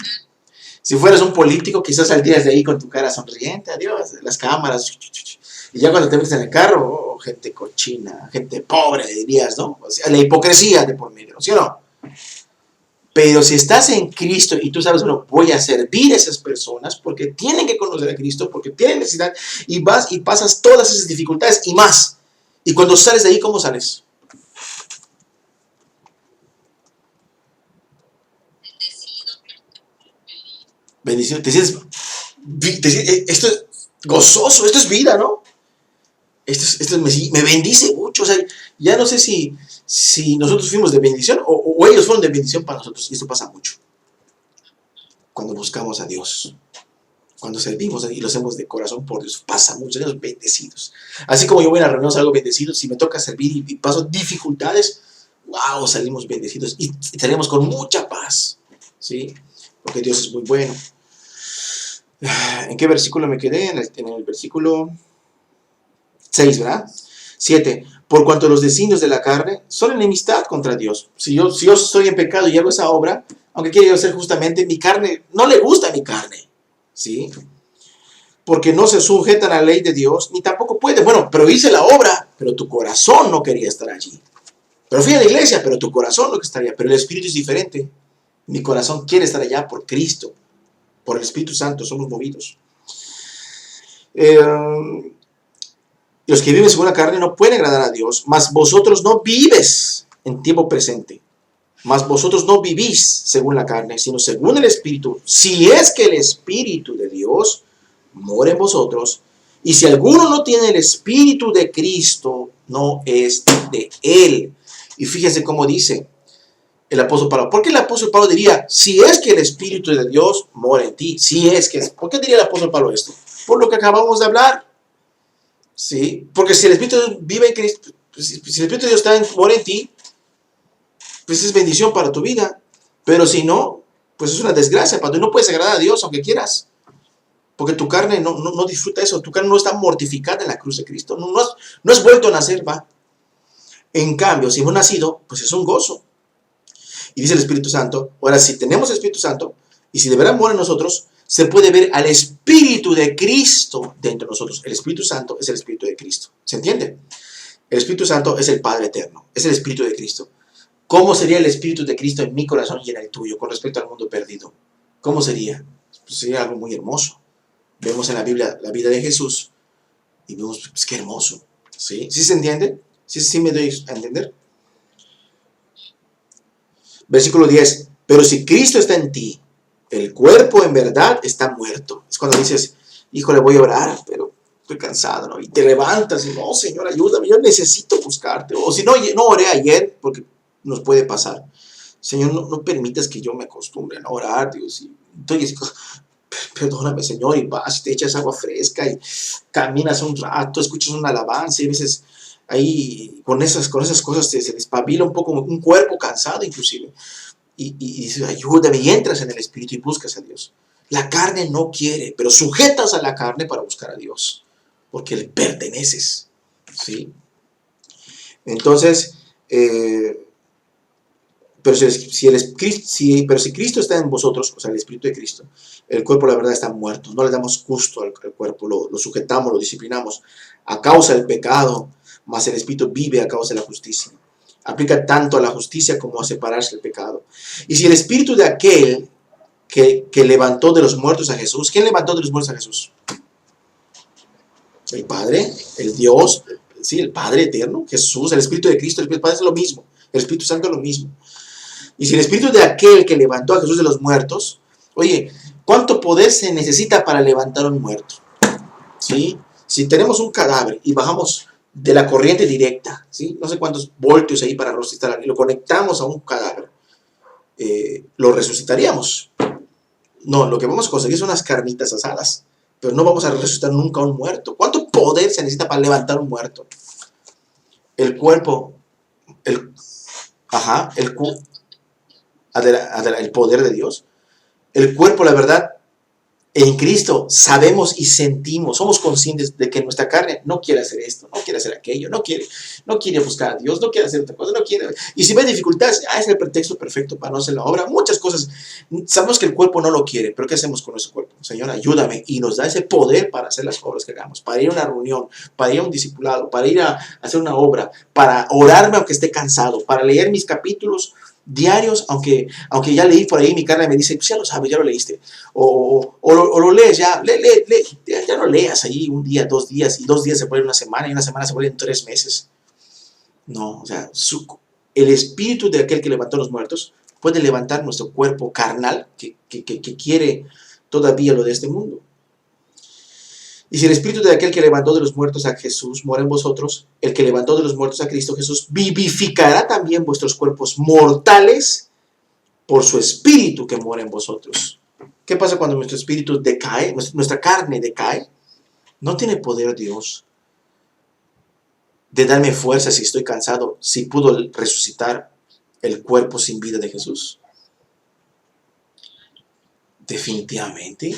Si fueras un político, quizás saldrías de ahí con tu cara sonriente, adiós, las cámaras, y ya cuando te metes en el carro, gente cochina, gente pobre, dirías, ¿no? O sea, la hipocresía de por medio, ¿sí o no? Pero si estás en Cristo y tú sabes, bueno, voy a servir a esas personas porque tienen que conocer a Cristo, porque tienen necesidad, y vas y pasas todas esas dificultades y más. Y cuando sales de ahí, ¿cómo sales? Bendición, te sientes, esto es gozoso, esto es vida, ¿no? Esto me bendice mucho, o sea, ya no sé si nosotros fuimos de bendición o ellos fueron de bendición para nosotros, y esto pasa mucho. Cuando buscamos a Dios, cuando servimos y lo hacemos de corazón por Dios, pasa mucho, somos bendecidos. Así como yo voy a la reunión, salgo bendecido, si me toca servir y paso dificultades, wow, salimos bendecidos y salimos con mucha paz, ¿sí? Porque Dios es muy bueno. ¿En qué versículo me quedé? En el versículo 6, ¿verdad? 7. Por cuanto los designios de la carne son enemistad contra Dios. Si yo estoy en pecado y hago esa obra, aunque quiera yo hacer justamente, mi carne, no le gusta mi carne, ¿sí? Porque no se sujetan a la ley de Dios, ni tampoco puede. Bueno, pero hice la obra, pero tu corazón no quería estar allí. Pero fui a la iglesia, pero tu corazón no estaría. Pero el Espíritu es diferente. Mi corazón quiere estar allá por Cristo. Por el Espíritu Santo somos movidos. Los que viven según la carne no pueden agradar a Dios, mas vosotros no vives en tiempo presente. Mas vosotros no vivís según la carne, sino según el Espíritu. Si es que el Espíritu de Dios mora en vosotros, y si alguno no tiene el Espíritu de Cristo, no es de Él. Y fíjense cómo dice el apóstol Pablo. ¿Por qué el apóstol Pablo diría, si es que el Espíritu de Dios mora en ti? Si es que... ¿Por qué diría el apóstol Pablo esto? Por lo que acabamos de hablar. ¿Sí? Porque si el Espíritu de Dios vive en Cristo, si el Espíritu de Dios mora en ti, pues es bendición para tu vida. Pero si no, pues es una desgracia. Para tú no puedes agradar a Dios aunque quieras. Porque tu carne no disfruta eso. Tu carne no está mortificada en la cruz de Cristo. No has vuelto a nacer, va. En cambio, si hemos nacido, pues es un gozo. Y dice el Espíritu Santo, ahora si tenemos el Espíritu Santo, y si de verdad mora en nosotros, se puede ver al Espíritu de Cristo dentro de nosotros. El Espíritu Santo es el Espíritu de Cristo. ¿Se entiende? El Espíritu Santo es el Padre eterno, es el Espíritu de Cristo. ¿Cómo sería el Espíritu de Cristo en mi corazón y en el tuyo con respecto al mundo perdido? ¿Cómo sería? Pues sería algo muy hermoso. Vemos en la Biblia la vida de Jesús y vemos, pues qué hermoso. ¿Sí? ¿Sí se entiende? ¿Sí me doy a entender? Versículo 10. Pero si Cristo está en ti, el cuerpo en verdad está muerto. Es cuando dices, híjole, voy a orar, pero estoy cansado, ¿no? Y te levantas y no, Señor, ayúdame, yo necesito buscarte. O si no, no oré ayer, porque nos puede pasar. Señor, no permitas que yo me acostumbre a no orar, Dios. Y entonces, perdóname, Señor, y vas y te echas agua fresca y caminas un rato, escuchas una alabanza y a veces ahí con esas cosas se despabila un poco un cuerpo cansado inclusive. Y dices, ayúdame, y entras en el Espíritu y buscas a Dios. La carne no quiere, pero sujetas a la carne para buscar a Dios, porque le perteneces, ¿sí? Entonces, pero si Cristo está en vosotros, o sea, el Espíritu de Cristo, el cuerpo la verdad está muerto. No le damos gusto al cuerpo, lo sujetamos, lo disciplinamos a causa del pecado, mas el Espíritu vive a causa de la justicia. Aplica tanto a la justicia como a separarse del pecado. Y si el Espíritu de aquel que levantó de los muertos a Jesús, ¿quién levantó de los muertos a Jesús? El Padre, el Dios, sí, el Padre eterno, Jesús, el Espíritu de Cristo, el Espíritu Padre es lo mismo, el Espíritu Santo es lo mismo. Y si el Espíritu de aquel que levantó a Jesús de los muertos, oye, ¿cuánto poder se necesita para levantar a un muerto? ¿Sí? Si tenemos un cadáver y bajamos de la corriente directa, ¿sí? No sé cuántos voltios ahí para resucitar, y lo conectamos a un cadáver, lo resucitaríamos. No, lo que vamos a conseguir son unas carnitas asadas, pero no vamos a resucitar nunca a un muerto. ¿Cuánto poder se necesita para levantar un muerto? El cuerpo, el poder de Dios. El cuerpo, la verdad, en Cristo sabemos y sentimos, somos conscientes de que nuestra carne no quiere hacer esto, no quiere hacer aquello, no quiere buscar a Dios, no quiere hacer otra cosa, no quiere. Y si ve dificultades, es el pretexto perfecto para no hacer la obra. Muchas cosas. Sabemos que el cuerpo no lo quiere, pero ¿qué hacemos con nuestro cuerpo? Señor, ayúdame. Y nos da ese poder para hacer las obras que hagamos, para ir a una reunión, para ir a un discipulado, para ir a hacer una obra, para orarme aunque esté cansado, para leer mis capítulos diarios, aunque ya leí por ahí, mi carne me dice, pues ya lo sabes, ya lo leíste, o lo lees, ya no leas ahí un día, 2 días, y 2 días se vuelve una semana, y una semana se vuelve 3 meses. No, o sea, el Espíritu de aquel que levantó a los muertos puede levantar nuestro cuerpo carnal que quiere todavía lo de este mundo. Y si el Espíritu de aquel que levantó de los muertos a Jesús mora en vosotros, el que levantó de los muertos a Cristo Jesús vivificará también vuestros cuerpos mortales por su Espíritu que mora en vosotros. ¿Qué pasa cuando nuestro espíritu decae, nuestra carne decae? No tiene poder Dios de darme fuerza si estoy cansado, si pudo resucitar el cuerpo sin vida de Jesús. Definitivamente.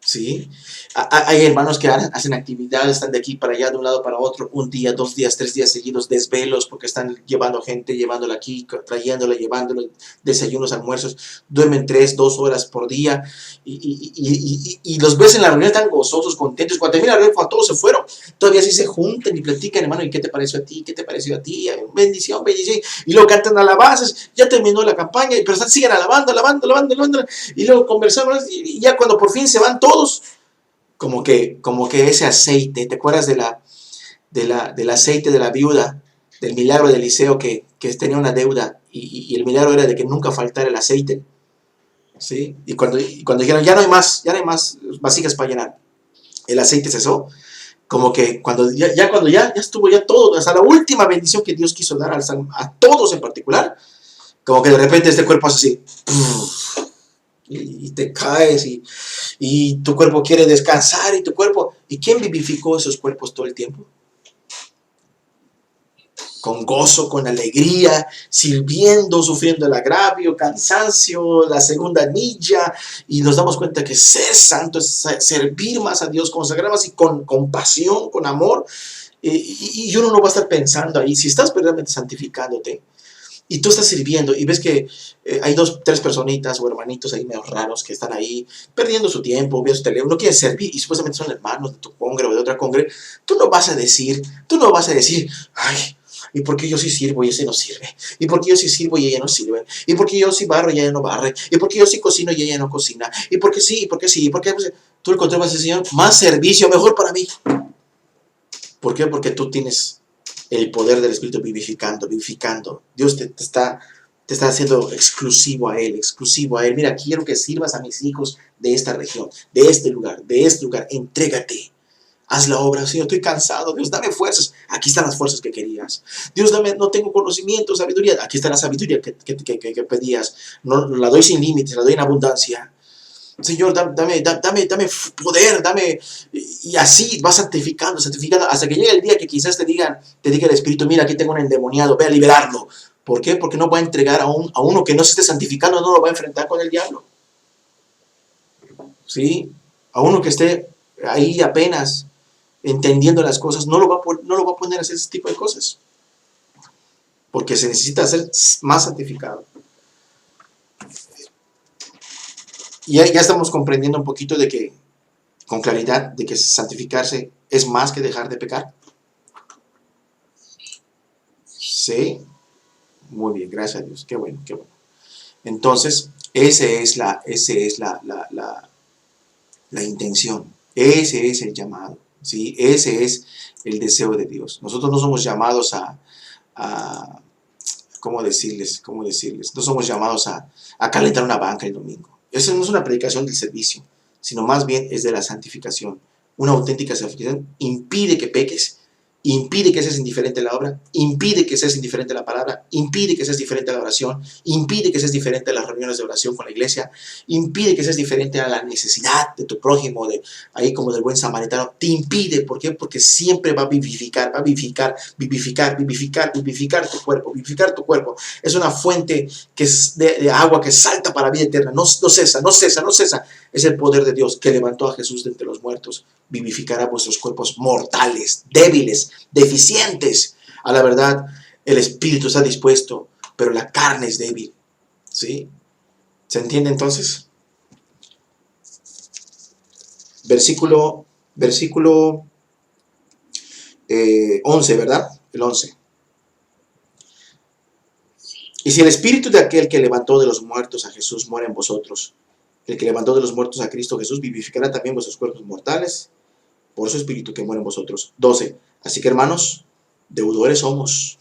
¿Sí? Hay hermanos que hacen actividades, están de aquí para allá, de un lado para otro, 1 día, 2 días, 3 días seguidos, desvelos, porque están llevando gente, llevándola aquí, trayéndola, llevándola, desayunos, almuerzos, duermen 3, 2 horas por día, y los ves en la reunión tan gozosos, contentos. Cuando termina la reunión, todos se fueron, todavía sí se juntan y platican, hermano, ¿y qué te pareció a ti? ¿Qué te pareció a ti? Bendición, y luego cantan alabanzas, ya terminó la campaña, pero siguen alabando, y luego conversamos, y ya cuando por fin se van todos, como que ese aceite, ¿te acuerdas del aceite de la viuda, del milagro de Eliseo que tenía una deuda y el milagro era de que nunca faltara el aceite? ¿Sí? Y cuando dijeron, ya no hay más vasijas para llenar, el aceite cesó. Como que cuando ya estuvo ya todo, hasta la última bendición que Dios quiso dar a todos en particular, como que de repente este cuerpo hace así, y te caes y tu cuerpo quiere descansar ¿y quién vivificó esos cuerpos todo el tiempo? Con gozo, con alegría, sirviendo, sufriendo el agravio, cansancio, la segunda milla, y nos damos cuenta que ser santo es servir más a Dios, consagrar más y con pasión, con amor, y uno no va a estar pensando ahí, si estás verdaderamente santificándote, Y tú estás sirviendo y ves que hay dos, tres personitas o hermanitos ahí medio raros que están ahí perdiendo su tiempo, viendo su teléfono, no quieren servir y supuestamente son hermanos de tu congre o de otra congre. Tú no vas a decir, ay, ¿y por qué yo sí sirvo y ese no sirve? ¿Y por qué yo sí sirvo y ella no sirve? ¿Y por qué yo sí barro y ella no barre? ¿Y por qué yo sí cocino y ella no cocina? ¿Y por qué sí? ¿Y por qué sí? ¿Y por qué? Pues, tú el contrario vas a decir, Señor, más servicio, mejor para mí. ¿Por qué? Porque tú tienes el poder del Espíritu vivificando. Dios te está haciendo exclusivo a Él, exclusivo a Él. Mira, quiero que sirvas a mis hijos de esta región, de este lugar, de este lugar. Entrégate. Haz la obra, Señor, estoy cansado. Dios, dame fuerzas. Aquí están las fuerzas que querías. Dios, dame, no tengo conocimiento, sabiduría. Aquí está la sabiduría que pedías. No, la doy sin límites, la doy en abundancia. Señor, dame poder, dame, y así vas santificando, santificando, hasta que llegue el día que quizás te diga el Espíritu, mira, aquí tengo un endemoniado, ve a liberarlo. ¿Por qué? Porque no va a entregar a uno que no se esté santificando, no lo va a enfrentar con el diablo. ¿Sí? A uno que esté ahí apenas entendiendo las cosas, no lo va a poner a hacer ese tipo de cosas. Porque se necesita ser más santificado. Y ya estamos comprendiendo un poquito de que, con claridad, de que santificarse es más que dejar de pecar. Sí, muy bien, gracias a Dios, qué bueno, qué bueno. Entonces, esa es la intención, ese es el llamado, ¿sí? Ese es el deseo de Dios. Nosotros no somos llamados a ¿cómo decirles? No somos llamados a calentar una banca el domingo. Eso no es una predicación del servicio, sino más bien es de la santificación. Una auténtica santificación impide que peques, impide que seas indiferente a la obra, impide que seas indiferente a la palabra, impide que seas diferente a la oración, impide que seas diferente a las reuniones de oración con la iglesia, impide que seas diferente a la necesidad de tu prójimo, de ahí como del buen samaritano, te impide. ¿Por qué? Porque siempre va a vivificar tu cuerpo, vivificar tu cuerpo. Es una fuente que es de agua que salta para la vida eterna, no cesa. Es el poder de Dios que levantó a Jesús de entre los muertos. Vivificará vuestros cuerpos mortales, débiles, deficientes. A la verdad, el espíritu está dispuesto, pero la carne es débil. ¿Sí? ¿Se entiende entonces? Versículo 11, ¿verdad? El 11. Y si el espíritu de aquel que levantó de los muertos a Jesús mora en vosotros, el que levantó de los muertos a Cristo Jesús vivificará también vuestros cuerpos mortales por su espíritu que muere en vosotros. 12. Así que, hermanos, deudores somos,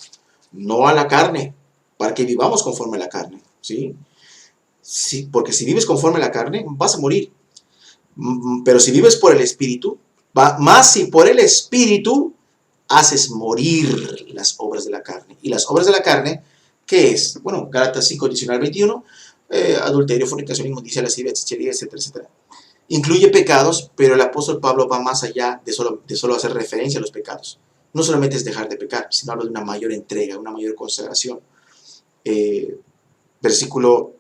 no a la carne, para que vivamos conforme a la carne. ¿Sí? Sí, porque si vives conforme a la carne, vas a morir. Pero si vives por el espíritu, más si por el espíritu haces morir las obras de la carne. Y las obras de la carne, ¿qué es? Bueno, Gálatas 5, 19 al 21, adulterio, fornicación, inmundicia, lascivia, hechicería, etcétera, etcétera. Incluye pecados, pero el apóstol Pablo va más allá de solo hacer referencia a los pecados. No solamente es dejar de pecar, sino habla de una mayor entrega, una mayor consagración. Versículo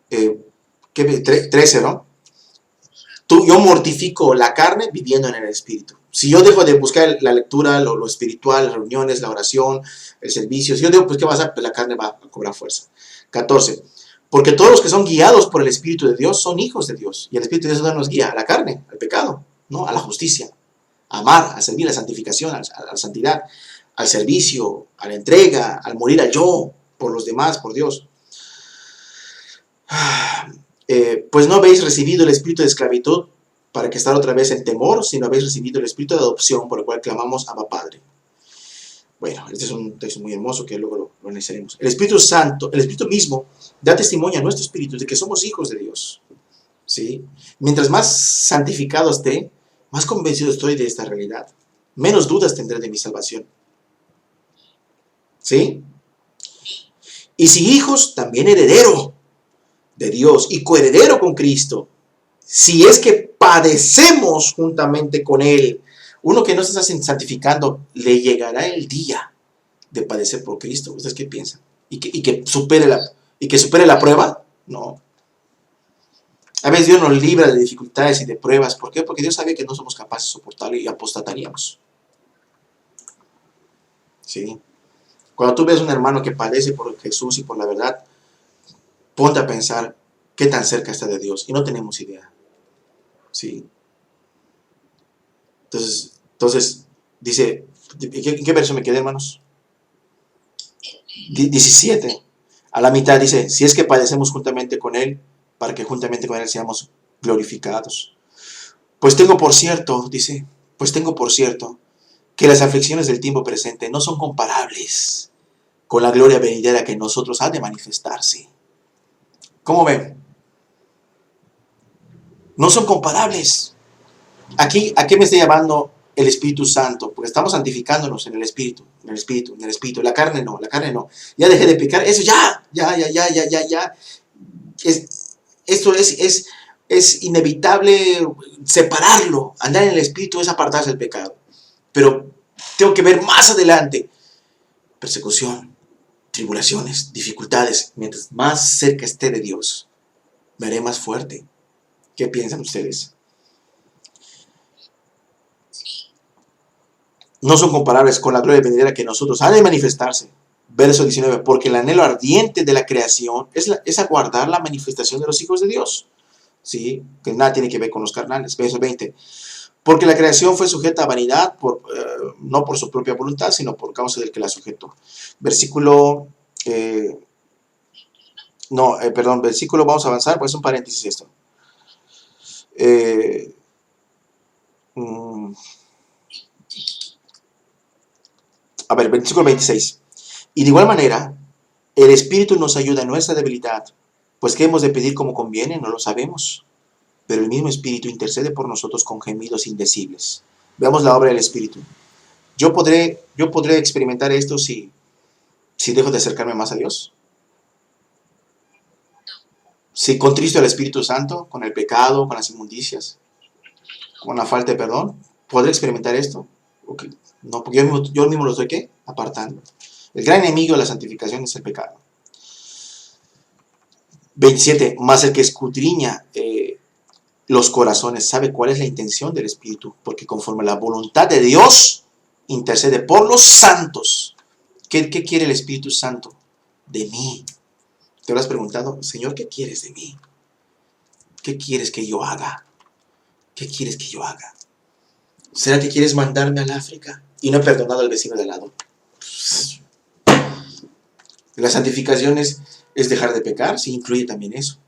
13, ¿no? Yo mortifico la carne viviendo en el espíritu. Si yo dejo de buscar la lectura, lo espiritual, las reuniones, la oración, el servicio, si yo digo, pues, ¿qué va a hacer? Pues la carne va a cobrar fuerza. 14. Porque todos los que son guiados por el Espíritu de Dios son hijos de Dios. Y el Espíritu de Dios no nos guía a la carne, al pecado, ¿no? A la justicia, a amar, a servir, a la santificación, a la santidad, al servicio, a la entrega, al morir al yo, por los demás, por Dios. Pues no habéis recibido el espíritu de esclavitud para que estar otra vez en temor, sino habéis recibido el espíritu de adopción por el cual clamamos Abba Padre. Bueno, este es un texto muy hermoso que luego lo analizaremos. El Espíritu Santo, el Espíritu mismo, da testimonio a nuestro espíritu de que somos hijos de Dios. ¿Sí? Mientras más santificado esté, más convencido estoy de esta realidad. Menos dudas tendré de mi salvación. ¿Sí? Y si hijos, también heredero de Dios y coheredero con Cristo. Si es que padecemos juntamente con Él. Uno que no se está santificando, le llegará el día de padecer por Cristo. ¿Ustedes qué piensan? ¿Y que supere la prueba? No. A veces Dios nos libra de dificultades y de pruebas. ¿Por qué? Porque Dios sabe que no somos capaces de soportarlo y apostataríamos. ¿Sí? Cuando tú ves a un hermano que padece por Jesús y por la verdad, ponte a pensar qué tan cerca está de Dios. Y no tenemos idea. ¿Sí? Entonces dice, ¿en qué versión me quedé, hermanos? 17. A la mitad dice, si es que padecemos juntamente con Él, para que juntamente con Él seamos glorificados. Pues tengo por cierto, dice, pues tengo por cierto, que las aflicciones del tiempo presente no son comparables con la gloria venidera que en nosotros ha de manifestarse. ¿Cómo ven? No son comparables. Aquí, ¿a qué me está llamando el Espíritu Santo? Porque estamos santificándonos en el Espíritu, en el Espíritu, en el Espíritu. La carne no, la carne no. Ya dejé de pecar, eso ya. Esto es inevitable separarlo. Andar en el Espíritu es apartarse del pecado. Pero tengo que ver más adelante. Persecución, tribulaciones, dificultades. Mientras más cerca esté de Dios, me haré más fuerte. ¿Qué piensan ustedes? No son comparables con la gloria venidera que nosotros ha de manifestarse. Verso 19, porque el anhelo ardiente de la creación es aguardar la manifestación de los hijos de Dios. ¿Sí? Que nada tiene que ver con los carnales. Verso 20, porque la creación fue sujeta a vanidad, no por su propia voluntad, sino por causa del que la sujetó. Versículo, versículo, vamos a avanzar, pues es un paréntesis esto. Versículo 26. Y de igual manera, el Espíritu nos ayuda en nuestra debilidad, pues qué hemos de pedir como conviene, no lo sabemos. Pero el mismo Espíritu intercede por nosotros con gemidos indecibles. Veamos la obra del Espíritu. Yo podré experimentar esto si dejo de acercarme más a Dios. Si contristo al Espíritu Santo con el pecado, con las inmundicias, con la falta de perdón, ¿podré experimentar esto? Okay. No, porque yo mismo lo estoy, ¿qué? Apartando. El gran enemigo de la santificación es el pecado. 27. Más el que escudriña los corazones sabe cuál es la intención del Espíritu, porque conforme a la voluntad de Dios intercede por los santos. ¿Qué quiere el Espíritu Santo de mí? ¿Te lo has preguntado? Señor, ¿qué quieres de mí? ¿Qué quieres que yo haga? ¿Qué quieres que yo haga? ¿Será que quieres mandarme al África y no he perdonado al vecino de al lado? La santificación es dejar de pecar, sí, incluye también eso.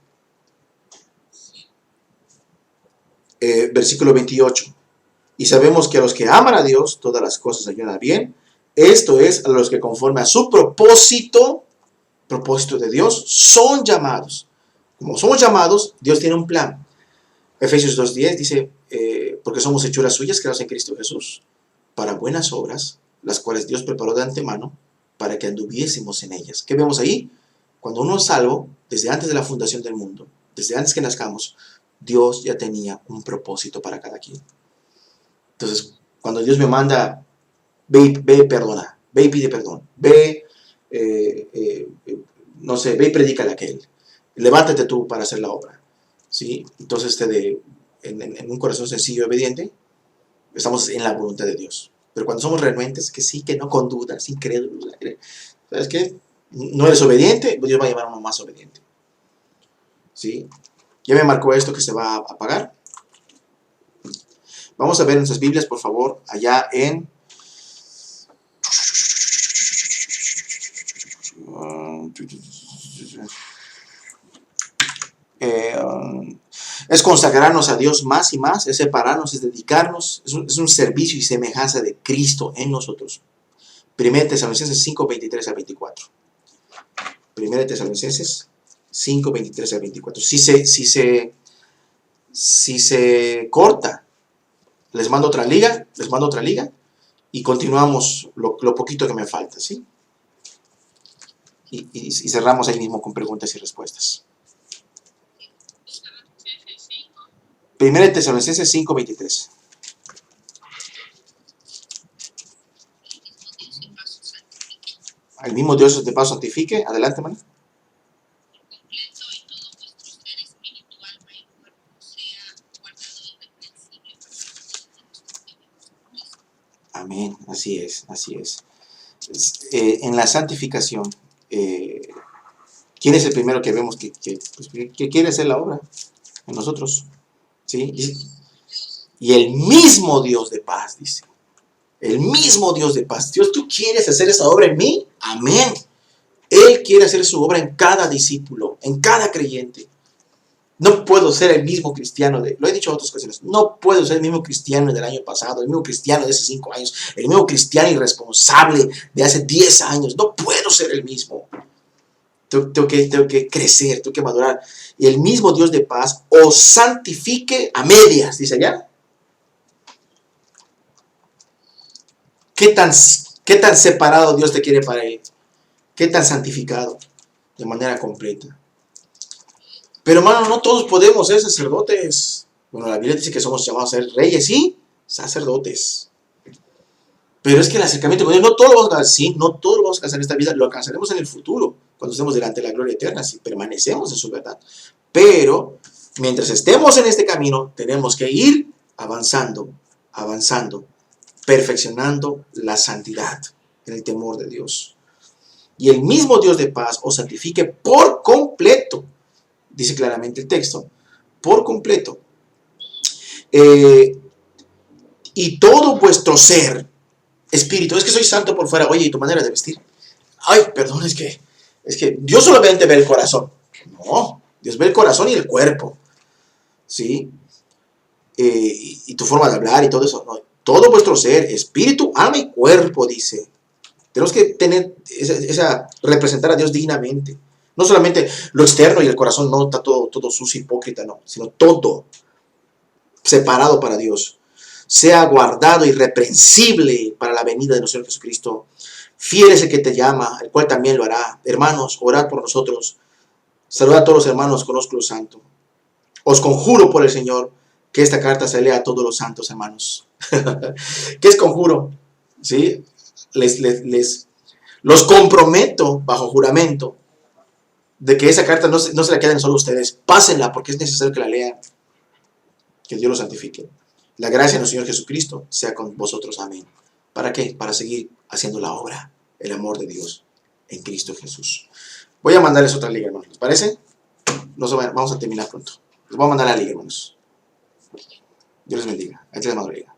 Versículo 28. Y sabemos que a los que aman a Dios, todas las cosas ayudan a bien. Esto es, a los que conforme a su propósito de Dios, son llamados. Como somos llamados, Dios tiene un plan. Efesios 2:10 dice, porque somos hechuras suyas, creados en Cristo Jesús, para buenas obras, las cuales Dios preparó de antemano, para que anduviésemos en ellas. ¿Qué vemos ahí? Cuando uno es salvo, desde antes de la fundación del mundo, desde antes que nazcamos, Dios ya tenía un propósito para cada quien. Entonces, cuando Dios me manda, ve y perdona, ve y pide perdón, ve, no sé, ve y predícale a aquel, levántate tú para hacer la obra, ¿sí? Entonces, en un corazón sencillo y obediente, estamos en la voluntad de Dios. Pero cuando somos renuentes, que sí, que no, con dudas, incrédulos, ¿sabes qué? No eres obediente, Dios va a llevar a uno más obediente, ¿sí? Ya me marcó esto que se va a apagar. Vamos a ver en nuestras Biblias, por favor, allá en es consagrarnos a Dios más y más, es separarnos, es dedicarnos, es un servicio y semejanza de Cristo en nosotros. 1 Tesalonicenses 5, 23 a 24. 1 Tesalonicenses 5, 23 a 24. Si se corta, les mando otra liga y continuamos lo poquito que me falta, ¿sí? Y cerramos ahí mismo con preguntas y respuestas. 1 Tesalonicenses 5, 23. El mismo Dios de paz santifique. Adelante, hermano. Amén, así es, así es. En la santificación, ¿quién es el primero que vemos que quiere hacer la obra? En nosotros. ¿Sí? Y el mismo Dios de paz, dice. El mismo Dios de paz. Dios, ¿tú quieres hacer esa obra en mí? Amén. Él quiere hacer su obra en cada discípulo, en cada creyente. No puedo ser el mismo cristiano lo he dicho en otras ocasiones, no puedo ser el mismo cristiano del año pasado, el mismo cristiano de hace 5 años, el mismo cristiano irresponsable de hace 10 años. No puedo ser el mismo. Tengo que crecer, tengo que madurar. Y el mismo Dios de paz os santifique a medias, dice allá. ¿Qué tan separado Dios te quiere para Él? ¿Qué tan santificado? De manera completa. Pero hermano, no todos podemos ser sacerdotes. Bueno, la Biblia dice que somos llamados a ser reyes y sacerdotes. Pero es que el acercamiento con Dios, no todo lo vamos a alcanzar, sí, no todo lo vamos a alcanzar en esta vida, lo alcanzaremos en el futuro, cuando estemos delante de la gloria eterna, si permanecemos en su verdad. Pero, mientras estemos en este camino, tenemos que ir avanzando, perfeccionando la santidad en el temor de Dios. Y el mismo Dios de paz os santifique por completo. Dice claramente el texto, por completo. Y todo vuestro ser, espíritu, es que soy santo por fuera, oye, ¿y tu manera de vestir? Ay, perdón, es que Dios solamente ve el corazón. No, Dios ve el corazón y el cuerpo. ¿Sí? Y tu forma de hablar y todo eso. No, todo vuestro ser, espíritu, alma y cuerpo, dice. Tenemos que tener representar a Dios dignamente. No solamente lo externo y el corazón, no está todo sucio, hipócrita, no, sino todo separado para Dios. Sea guardado irreprensible para la venida de nuestro Señor Jesucristo. Fiel es el que te llama, el cual también lo hará. Hermanos, orad por nosotros. Salud a todos los hermanos con ósculo santo. Os conjuro por el Señor que esta carta se lea a todos los santos, hermanos. ¿Qué es conjuro? ¿Sí? Los comprometo bajo juramento de que esa carta no se la queden solo ustedes. Pásenla porque es necesario que la lean. Que Dios los santifique. La gracia de nuestro Señor Jesucristo sea con vosotros. Amén. ¿Para qué? Para seguir haciendo la obra, el amor de Dios en Cristo Jesús. Voy a mandarles otra liga, hermanos. ¿Les parece? Vamos a terminar pronto. Les voy a mandar la liga, hermanos. Dios les bendiga. Ahí te les mando la liga.